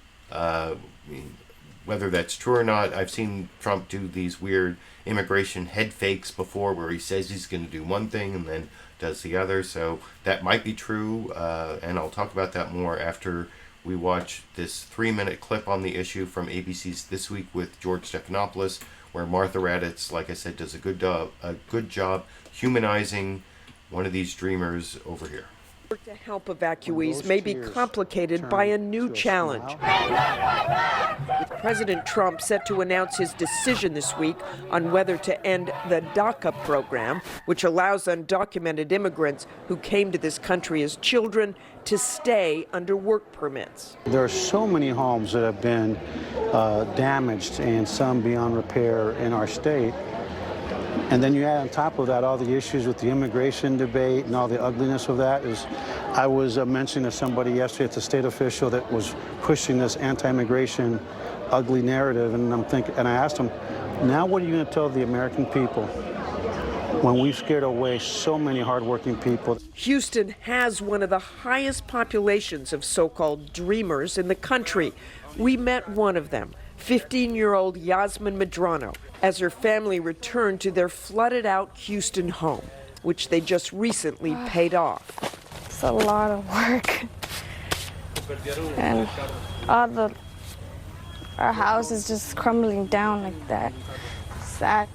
Whether that's true or not, I've seen Trump do these weird immigration head fakes before where he says he's going to do one thing and then does the other. So that might be true, and I'll talk about that more after we watch this 3-minute clip on the issue from ABC's This Week with George Stephanopoulos, where Martha Raddatz, like I said, does a good job humanizing one of these dreamers over here. To help evacuees may be complicated by a new challenge. With President Trump set to announce his decision this week on whether to end the DACA program, which allows undocumented immigrants who came to this country as children to stay under work permits. There are so many homes that have been damaged and some beyond repair in our state. And then you add on top of that all the issues with the immigration debate and all the ugliness of that. I was mentioning to somebody yesterday, it's a state official that was pushing this anti-immigration ugly narrative, and I asked him, now what are you going to tell the American people when we've scared away so many hardworking people? Houston has one of the highest populations of so-called dreamers in the country. We met one of them, 15-year-old Yasmin Medrano, as her family returned to their flooded-out Houston home, which they just recently paid off. It's a lot of work. And our house is just crumbling down like that. Sad.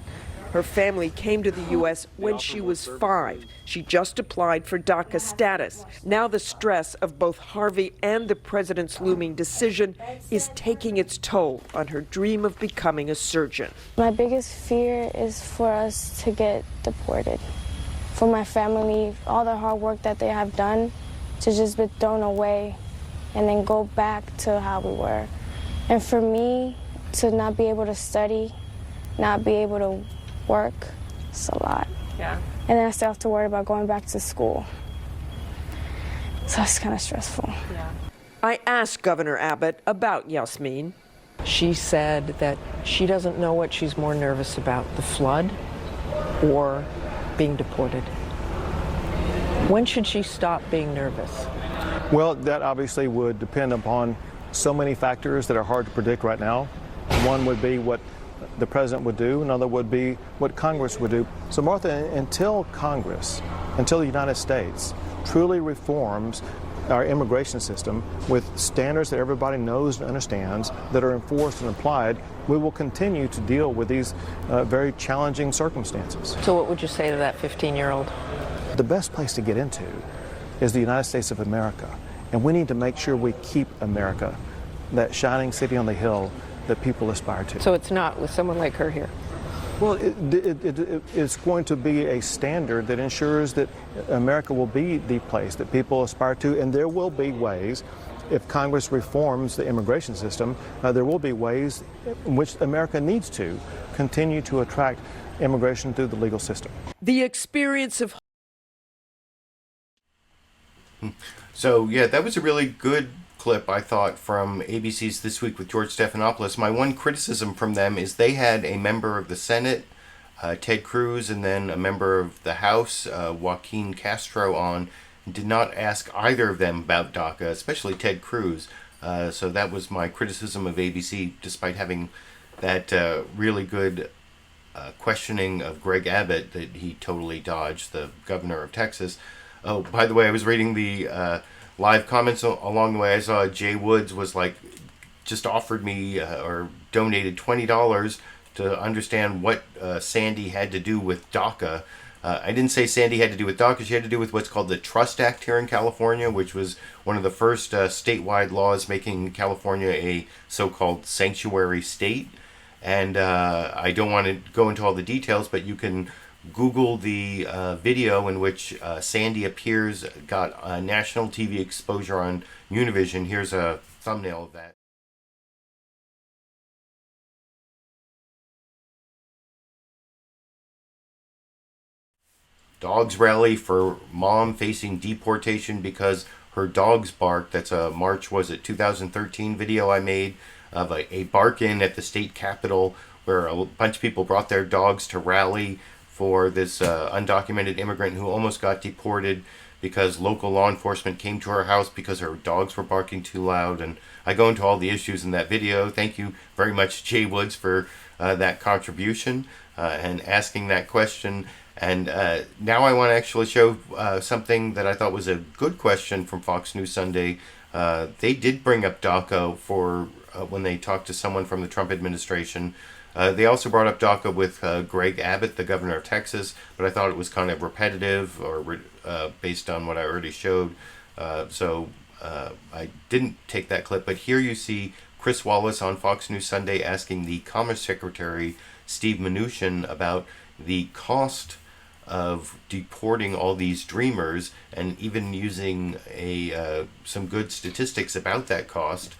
Her family came to the U.S. when she was 5. She just applied for DACA status. Now the stress of both Harvey and the president's looming decision is taking its toll on her dream of becoming a surgeon. My biggest fear is for us to get deported. For my family, all the hard work that they have done to just be thrown away and then go back to how we were. And for me to not be able to study, not be able to work, it's a lot. Yeah. And then I still have to worry about going back to school. So it's kind of stressful. Yeah. I asked Governor Abbott about Yasmin. She said that she doesn't know what she's more nervous about, the flood or being deported. When should she stop being nervous? Well, that obviously would depend upon so many factors that are hard to predict right now. One would be what the president would do, another would be what Congress would do. So Martha, until Congress, until the United States truly reforms our immigration system with standards that everybody knows and understands that are enforced and applied, we will continue to deal with these very challenging circumstances. So what would you say to that 15-year-old? The best place to get into is the United States of America, and we need to make sure we keep America, that shining city on the hill that people aspire to. So it's not with someone like her here? Well, it's going to be a standard that ensures that America will be the place that people aspire to, and there will be ways, if Congress reforms the immigration system, there will be ways in which America needs to continue to attract immigration through the legal system. The experience of... So, yeah, that was a really good clip, I thought, from ABC's This Week with George Stephanopoulos. My one criticism from them is they had a member of the Senate, Ted Cruz, and then a member of the House, Joaquin Castro, on, and did not ask either of them about DACA, especially Ted Cruz. So that was my criticism of ABC, despite having that really good questioning of Greg Abbott that he totally dodged, the governor of Texas. Oh, by the way, I was reading the live comments along the way. I saw Jay Woods was like, just offered me or donated $20 to understand what Sandy had to do with DACA. I didn't say Sandy had to do with DACA. She had to do with what's called the Trust Act here in California, which was one of the first statewide laws making California a so-called sanctuary state. And I don't want to go into all the details, but you can Google the video in which Sandy appears, got national TV exposure on Univision. Here's a thumbnail of that. Dogs rally for mom facing deportation because her dogs bark. That's a March, was it 2013 video I made of a bark-in at the state capitol where a bunch of people brought their dogs to rally for this undocumented immigrant who almost got deported because local law enforcement came to her house because her dogs were barking too loud. And I go into all the issues in that video. Thank you very much, Jay Woods, for that contribution and asking that question. And now I want to actually show something that I thought was a good question from Fox News Sunday. They did bring up DACA for when they talked to someone from the Trump administration. They also brought up DACA with Greg Abbott, the governor of Texas, but I thought it was kind of repetitive or based on what I already showed. So I didn't take that clip. But here you see Chris Wallace on Fox News Sunday asking the Commerce Secretary, Steve Mnuchin, about the cost of deporting all these dreamers, and even using some good statistics about that cost.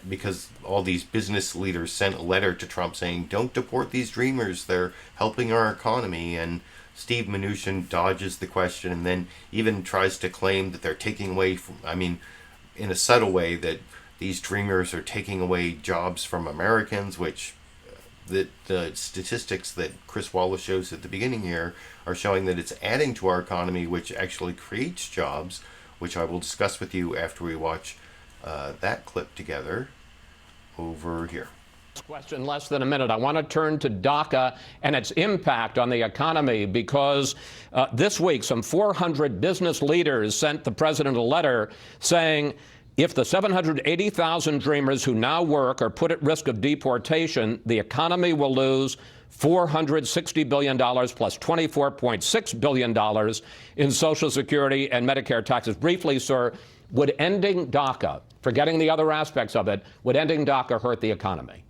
Because all these business leaders sent a letter to Trump saying, don't deport these dreamers, they're helping our economy. And Steve Mnuchin dodges the question and then even tries to claim that they're taking away from, in a subtle way, that these dreamers are taking away jobs from Americans, which the statistics that Chris Wallace shows at the beginning here are showing that it's adding to our economy, which actually creates jobs, which I will discuss with you after we watch that clip together over here. Question less than a minute. I want to turn to DACA and its impact on the economy, because this week some 400 business leaders sent the president a letter saying if the 780,000 dreamers who now work are put at risk of deportation, the economy will lose $460 billion plus $24.6 billion in Social Security and Medicare taxes. Briefly, sir, would ending DACA, forgetting the other aspects of it, would ending DACA hurt the economy?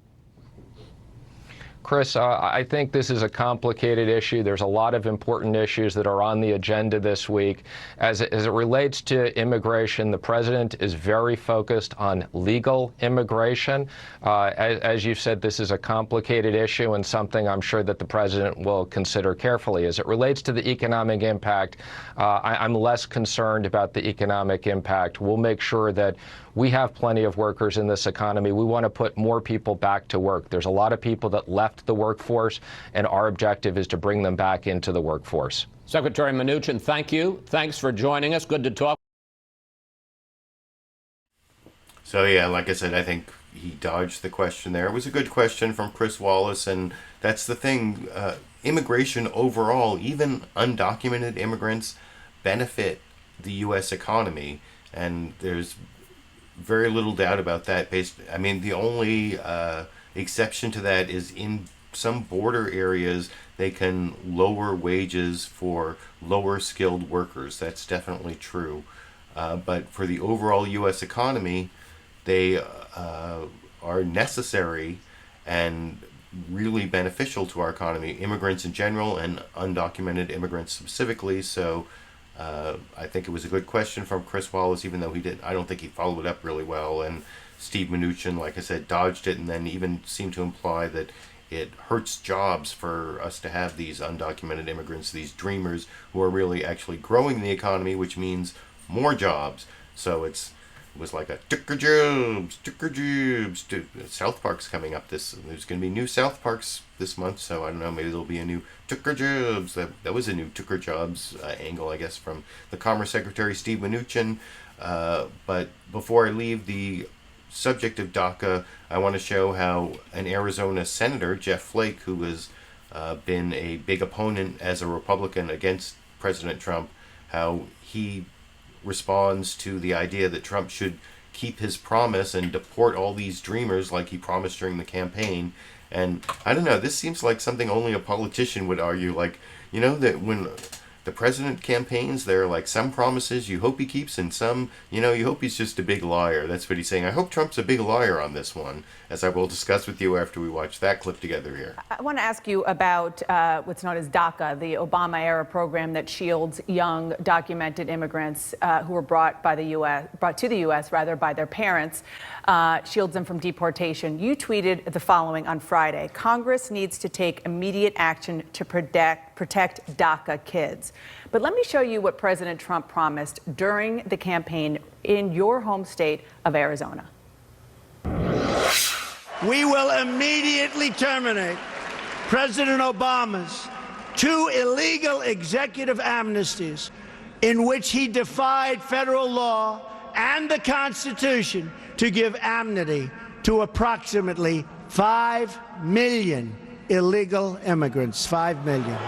Chris, I think this is a complicated issue. There's a lot of important issues that are on the agenda this week. As it relates to immigration, the president is very focused on legal immigration. As you've said, this is a complicated issue and something I'm sure that the president will consider carefully. As it relates to the economic impact, I'm less concerned about the economic impact. We'll make sure that we have plenty of workers in this economy. We want to put more people back to work. There's a lot of people that left the workforce, and our objective is to bring them back into the workforce. Secretary Mnuchin, thank you. Thanks for joining us. Good to talk. So yeah, like I said, I think he dodged the question there. It was a good question from Chris Wallace, and that's the thing. Immigration overall, even undocumented immigrants, benefit the U.S. economy, and there's very little doubt about that. The only exception to that is in some border areas, they can lower wages for lower skilled workers. That's definitely true. But for the overall U.S. economy, they are necessary and really beneficial to our economy, immigrants in general and undocumented immigrants specifically. So I think it was a good question from Chris Wallace, even though I don't think he followed it up really well. And Steve Mnuchin, like I said, dodged it and then even seemed to imply that it hurts jobs for us to have these undocumented immigrants, these dreamers who are really actually growing the economy, which means more jobs. So it was like a ticker jobs. South Park's coming up there's going to be new South Parks this month, so I don't know, maybe there'll be a new ticker jobs. That was a new ticker jobs angle, I guess, from the Commerce Secretary, Steve Mnuchin. But before I leave the subject of DACA, I want to show how an Arizona senator, Jeff Flake, who has been a big opponent as a Republican against President Trump, how he responds to the idea that Trump should keep his promise and deport all these dreamers like he promised during the campaign. And I don't know, this seems like something only a politician would argue. Like, that when the president campaigns, there are like some promises you hope he keeps and some, you hope he's just a big liar. That's what he's saying. I hope Trump's a big liar on this one, as I will discuss with you after we watch that clip together here. I want to ask you about what's known as DACA, the Obama-era program that shields young documented immigrants who were brought to the U.S. by their parents, shields them from deportation. You tweeted the following on Friday: Congress needs to take immediate action to protect DACA kids. But let me show you what President Trump promised during the campaign in your home state of Arizona. We will immediately terminate President Obama's 2 illegal executive amnesties in which he defied federal law and the Constitution to give amnesty to approximately 5 million illegal immigrants. 5 million.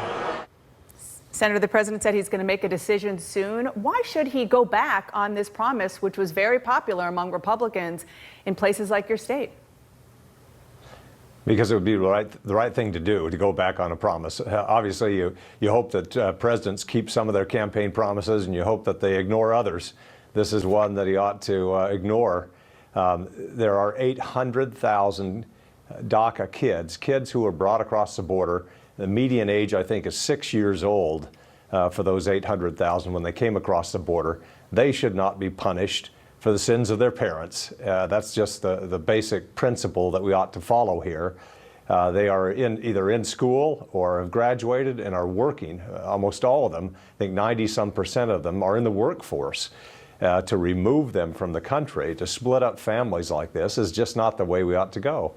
Senator, the president said he's going to make a decision soon. Why should he go back on this promise, which was very popular among Republicans in places like your state? Because it would be the right thing to do, to go back on a promise. Obviously, you hope that presidents keep some of their campaign promises, and you hope that they ignore others. This is one that he ought to ignore. There are 800,000 DACA kids who were brought across the border. The median age, I think, is 6 years old for those 800,000 when they came across the border. They should not be punished for the sins of their parents. That's just the basic principle that we ought to follow here. They are either in school or have graduated and are working. Almost all of them, I think 90-some% of them, are in the workforce. To remove them from the country, to split up families like this, is just not the way we ought to go.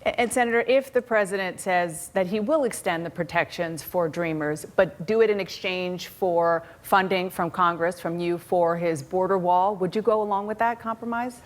And Senator, if the president says that he will extend the protections for Dreamers, but do it in exchange for funding from Congress, from you, for his border wall, would you go along with that compromise?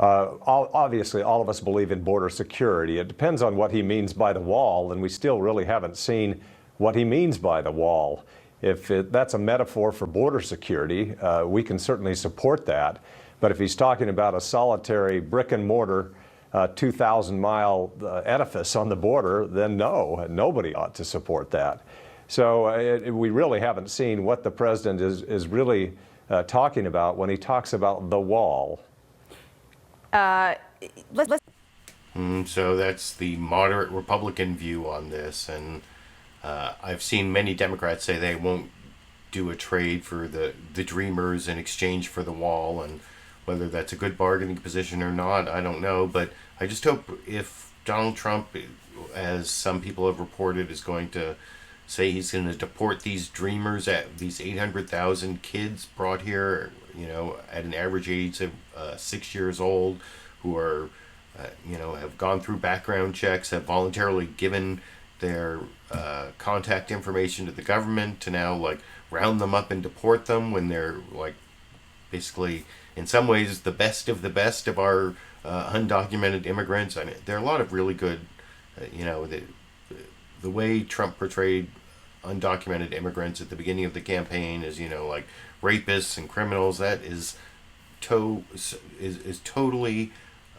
Obviously, all of us believe in border security. It depends on what he means by the wall, and we still really haven't seen what he means by the wall. If that's a metaphor for border security, we can certainly support that. But if he's talking about a solitary brick and mortar 2,000-mile edifice on the border, then no, nobody ought to support that. So we really haven't seen what the president is really talking about when he talks about the wall. So that's the moderate Republican view on this, and I've seen many Democrats say they won't do a trade for the Dreamers in exchange for the wall, and whether that's a good bargaining position or not, I don't know. But I just hope if Donald Trump, as some people have reported, is going to say he's going to deport these Dreamers, at these 800,000 kids brought here, at an average age of 6 years old, who are, have gone through background checks, have voluntarily given their contact information to the government to now round them up and deport them when they're basically in some ways the best of our undocumented immigrants. I mean, there are a lot of really good, the way Trump portrayed undocumented immigrants at the beginning of the campaign is, rapists and criminals. That is totally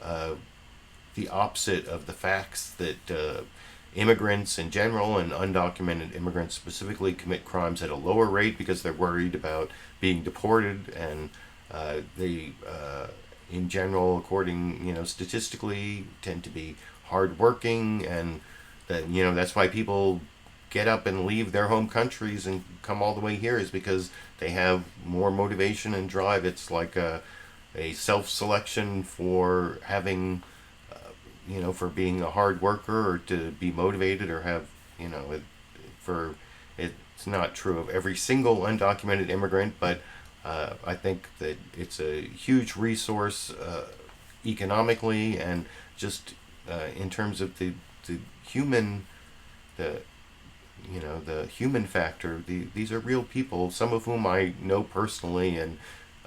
the opposite of the facts that immigrants in general and undocumented immigrants specifically commit crimes at a lower rate because they're worried about being deported, and they in general, according statistically, tend to be hardworking, and that that's why people get up and leave their home countries and come all the way here, is because they have more motivation and drive. It's like a self-selection for having for being a hard worker, or to be motivated, or have it's not true of every single undocumented immigrant, but I think that it's a huge resource economically, and just in terms of the human factor. These are real people, some of whom I know personally, and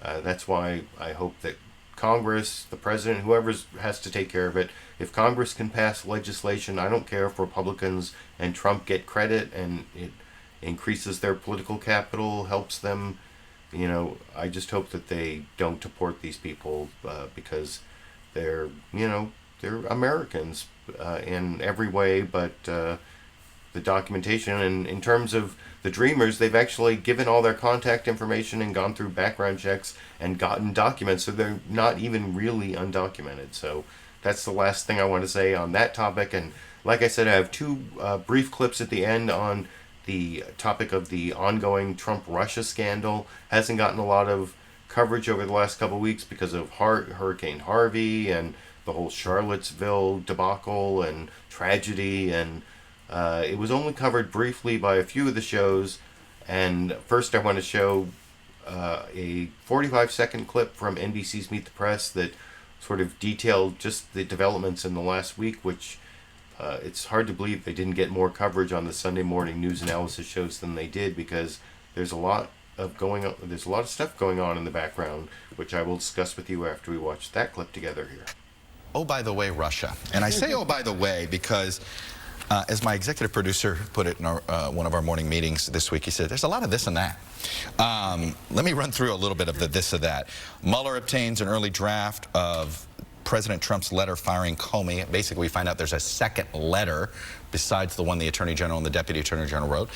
that's why I hope that Congress, the president, whoever has to take care of it, if Congress can pass legislation, I don't care if Republicans and Trump get credit and it increases their political capital, helps them, I just hope that they don't deport these people because they're Americans in every way, but the documentation, and in terms of the Dreamers, they've actually given all their contact information and gone through background checks and gotten documents, so they're not even really undocumented. So that's the last thing I want to say on that topic. And like I said, I have two brief clips at the end on the topic of the ongoing Trump-Russia scandal. Hasn't gotten a lot of coverage over the last couple of weeks because of Hurricane Harvey and the whole Charlottesville debacle and tragedy, and it was only covered briefly by a few of the shows. And first I want to show a 45-second clip from NBC's Meet the Press that sort of detailed just the developments in the last week, which it's hard to believe they didn't get more coverage on the Sunday morning news analysis shows than they did, because there's a lot of stuff going on in the background, which I will discuss with you after we watch that clip together here. Oh, by the way, Russia. And I say, oh, by the way, because as my executive producer put it in one of our morning meetings this week, he said, there's a lot of this and that. Let me run through a little bit of the this or that. Mueller obtains an early draft of President Trump's letter firing Comey. Basically, we find out there's a second letter besides the one the Attorney General and the Deputy Attorney General wrote.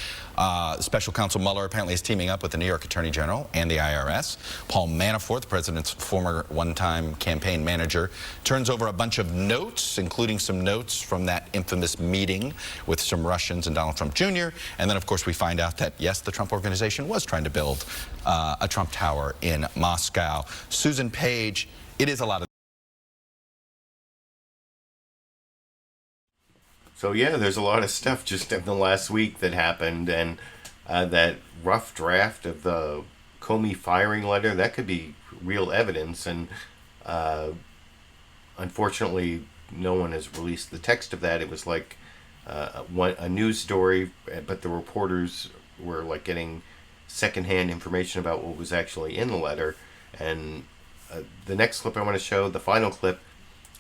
Special Counsel Mueller apparently is teaming up with the New York Attorney General and the IRS. Paul Manafort, the president's former one-time campaign manager, turns over a bunch of notes, including some notes from that infamous meeting with some Russians and Donald Trump Jr. And then, of course, we find out that, yes, the Trump Organization was trying to build a Trump Tower in Moscow. Susan Page, it is a lot of... So yeah, there's a lot of stuff just in the last week that happened, and that rough draft of the Comey firing letter, that could be real evidence, and unfortunately no one has released the text of that. It was like a news story, but the reporters were like getting secondhand information about what was actually in the letter. And the next clip I want to show, the final clip,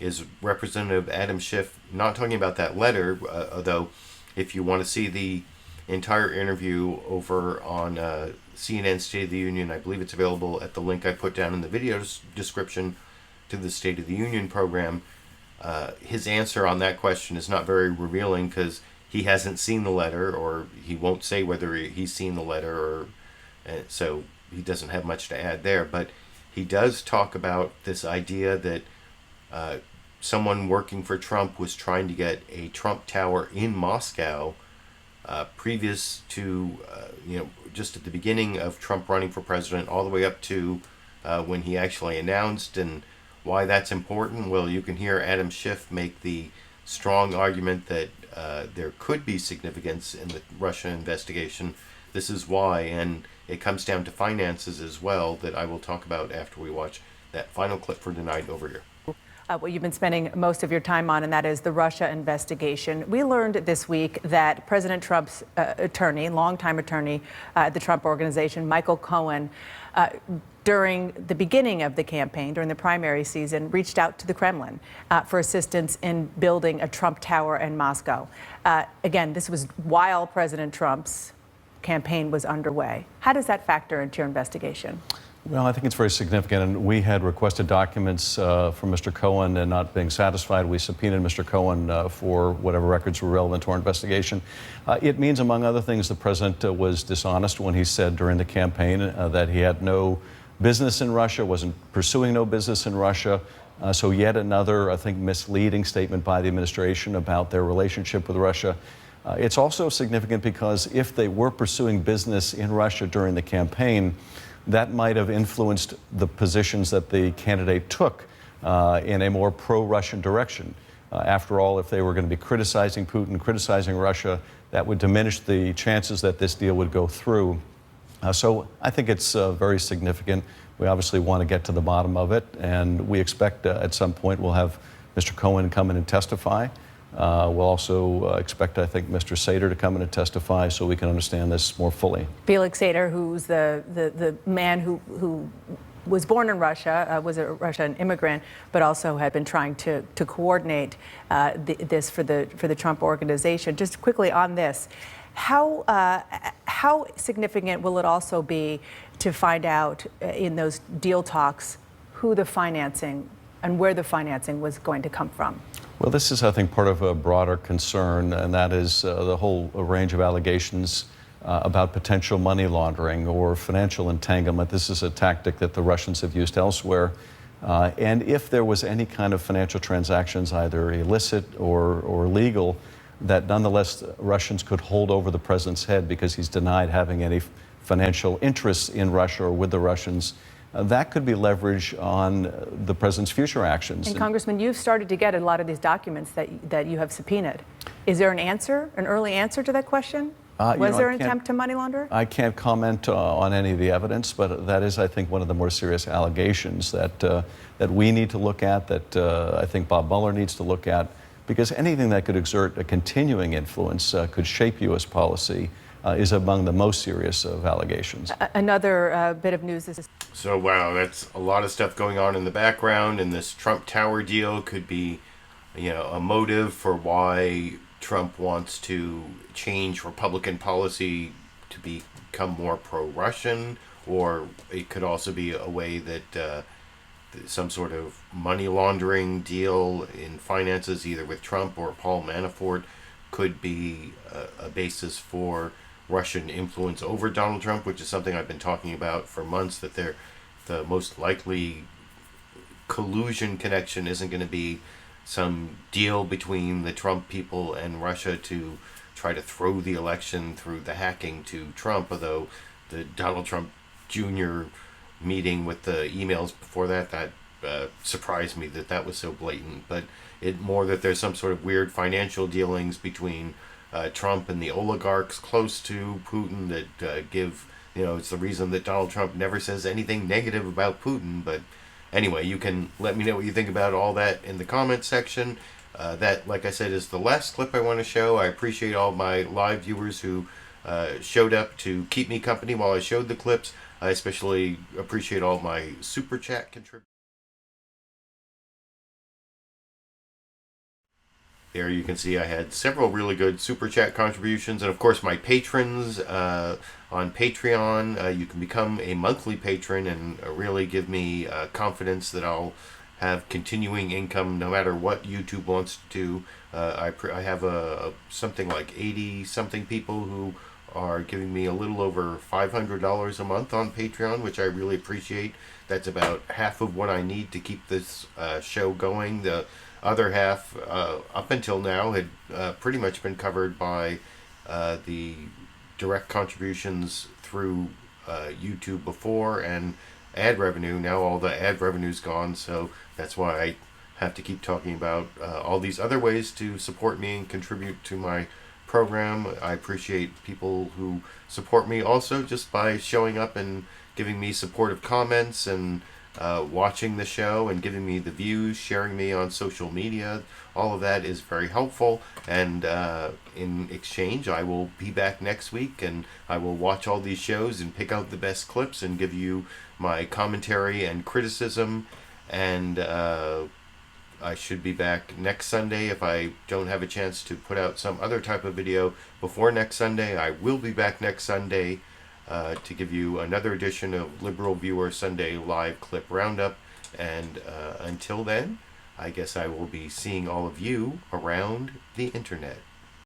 is Representative Adam Schiff not talking about that letter, although if you want to see the entire interview over on CNN State of the Union, I believe it's available at the link I put down in the video description to the State of the Union program. His answer on that question is not very revealing, because he hasn't seen the letter, or he won't say whether he's seen the letter, or so he doesn't have much to add there. But he does talk about this idea that someone working for Trump was trying to get a Trump Tower in Moscow previous to, just at the beginning of Trump running for president, all the way up to when he actually announced. And why that's important, well, you can hear Adam Schiff make the strong argument that there could be significance in the Russia investigation. This is why, and it comes down to finances as well, that I will talk about after we watch that final clip for tonight over here. What you've been spending most of your time on, and that is the Russia investigation. We learned this week that President Trump's attorney, longtime attorney at the Trump Organization, Michael Cohen, during the beginning of the campaign, during the primary season, reached out to the Kremlin for assistance in building a Trump Tower in Moscow. Again, this was while President Trump's campaign was underway. How does that factor into your investigation? Well, I think it's very significant, and we had requested documents from Mr. Cohen, and not being satisfied, we subpoenaed Mr. Cohen for whatever records were relevant to our investigation. It means, among other things, the president was dishonest when he said during the campaign that he had no business in Russia, wasn't pursuing no business in Russia. So yet another, I think, misleading statement by the administration about their relationship with Russia. It's also significant because if they were pursuing business in Russia during the campaign, that might have influenced the positions that the candidate took in a more pro-Russian direction. After all, if they were going to be criticizing Putin, criticizing Russia, that would diminish the chances that this deal would go through. So I think it's very significant. We obviously want to get to the bottom of it, and we expect at some point we'll have Mr. Cohen come in and testify. We'll also expect, I think, Mr. Sater to come in and testify so we can understand this more fully. Felix Sater, who's the man who was born in Russia, was a Russian immigrant, but also had been trying to coordinate this for the Trump Organization. Just quickly on this, how significant will it also be to find out in those deal talks who the financing and where the financing was going to come from? Well, this is, I think, part of a broader concern, and that is the whole range of allegations about potential money laundering or financial entanglement. This is a tactic that the Russians have used elsewhere. And if there was any kind of financial transactions, either illicit or legal, that nonetheless Russians could hold over the president's head because he's denied having any financial interests in Russia or with the Russians, that could be leverage on the president's future actions. And Congressman, you've started to get a lot of these documents that you have subpoenaed. Is there an answer, an early answer to that question? Was there an attempt to money launder? I can't comment on any of the evidence, but that is, I think, one of the more serious allegations that we need to look at, that I think Bob Mueller needs to look at. because anything that could exert a continuing influence, could shape U.S. policy, is among the most serious of allegations. Another bit of news is... So, wow, that's a lot of stuff going on in the background, and this Trump Tower deal could be, a motive for why Trump wants to change Republican policy to become more pro-Russian, or it could also be a way that some sort of money laundering deal in finances, either with Trump or Paul Manafort, could be a basis for Russian influence over Donald Trump, which is something I've been talking about for months, that the most likely collusion connection isn't going to be some deal between the Trump people and Russia to try to throw the election through the hacking to Trump, although the Donald Trump Jr. meeting with the emails before that surprised me that was so blatant. But it more that there's some sort of weird financial dealings between Trump and the oligarchs close to Putin that give, it's the reason that Donald Trump never says anything negative about Putin. But anyway, you can let me know what you think about all that in the comments section. That, like I said, is the last clip I want to show. I appreciate all my live viewers who showed up to keep me company while I showed the clips. I especially appreciate all my super chat contributors. There you can see I had several really good super chat contributions, and of course my patrons on Patreon. You can become a monthly patron and really give me confidence that I'll have continuing income no matter what YouTube wants to do. I have something like 80 something people who are giving me a little over $500 a month on Patreon, which I really appreciate. That's about half of what I need to keep this show going. The other half, up until now, had pretty much been covered by the direct contributions through YouTube before and ad revenue. Now all the ad revenue's gone, so that's why I have to keep talking about all these other ways to support me and contribute to my program. I appreciate people who support me also just by showing up and giving me supportive comments and watching the show and giving me the views, sharing me on social media. All of that is very helpful, and in exchange I will be back next week and I will watch all these shows and pick out the best clips and give you my commentary and criticism, and I should be back next Sunday. If I don't have a chance to put out some other type of video before next Sunday, I will be back next Sunday to give you another edition of LiberalViewer Sunday Live Clip Roundup. And until then, I guess I will be seeing all of you around the internet.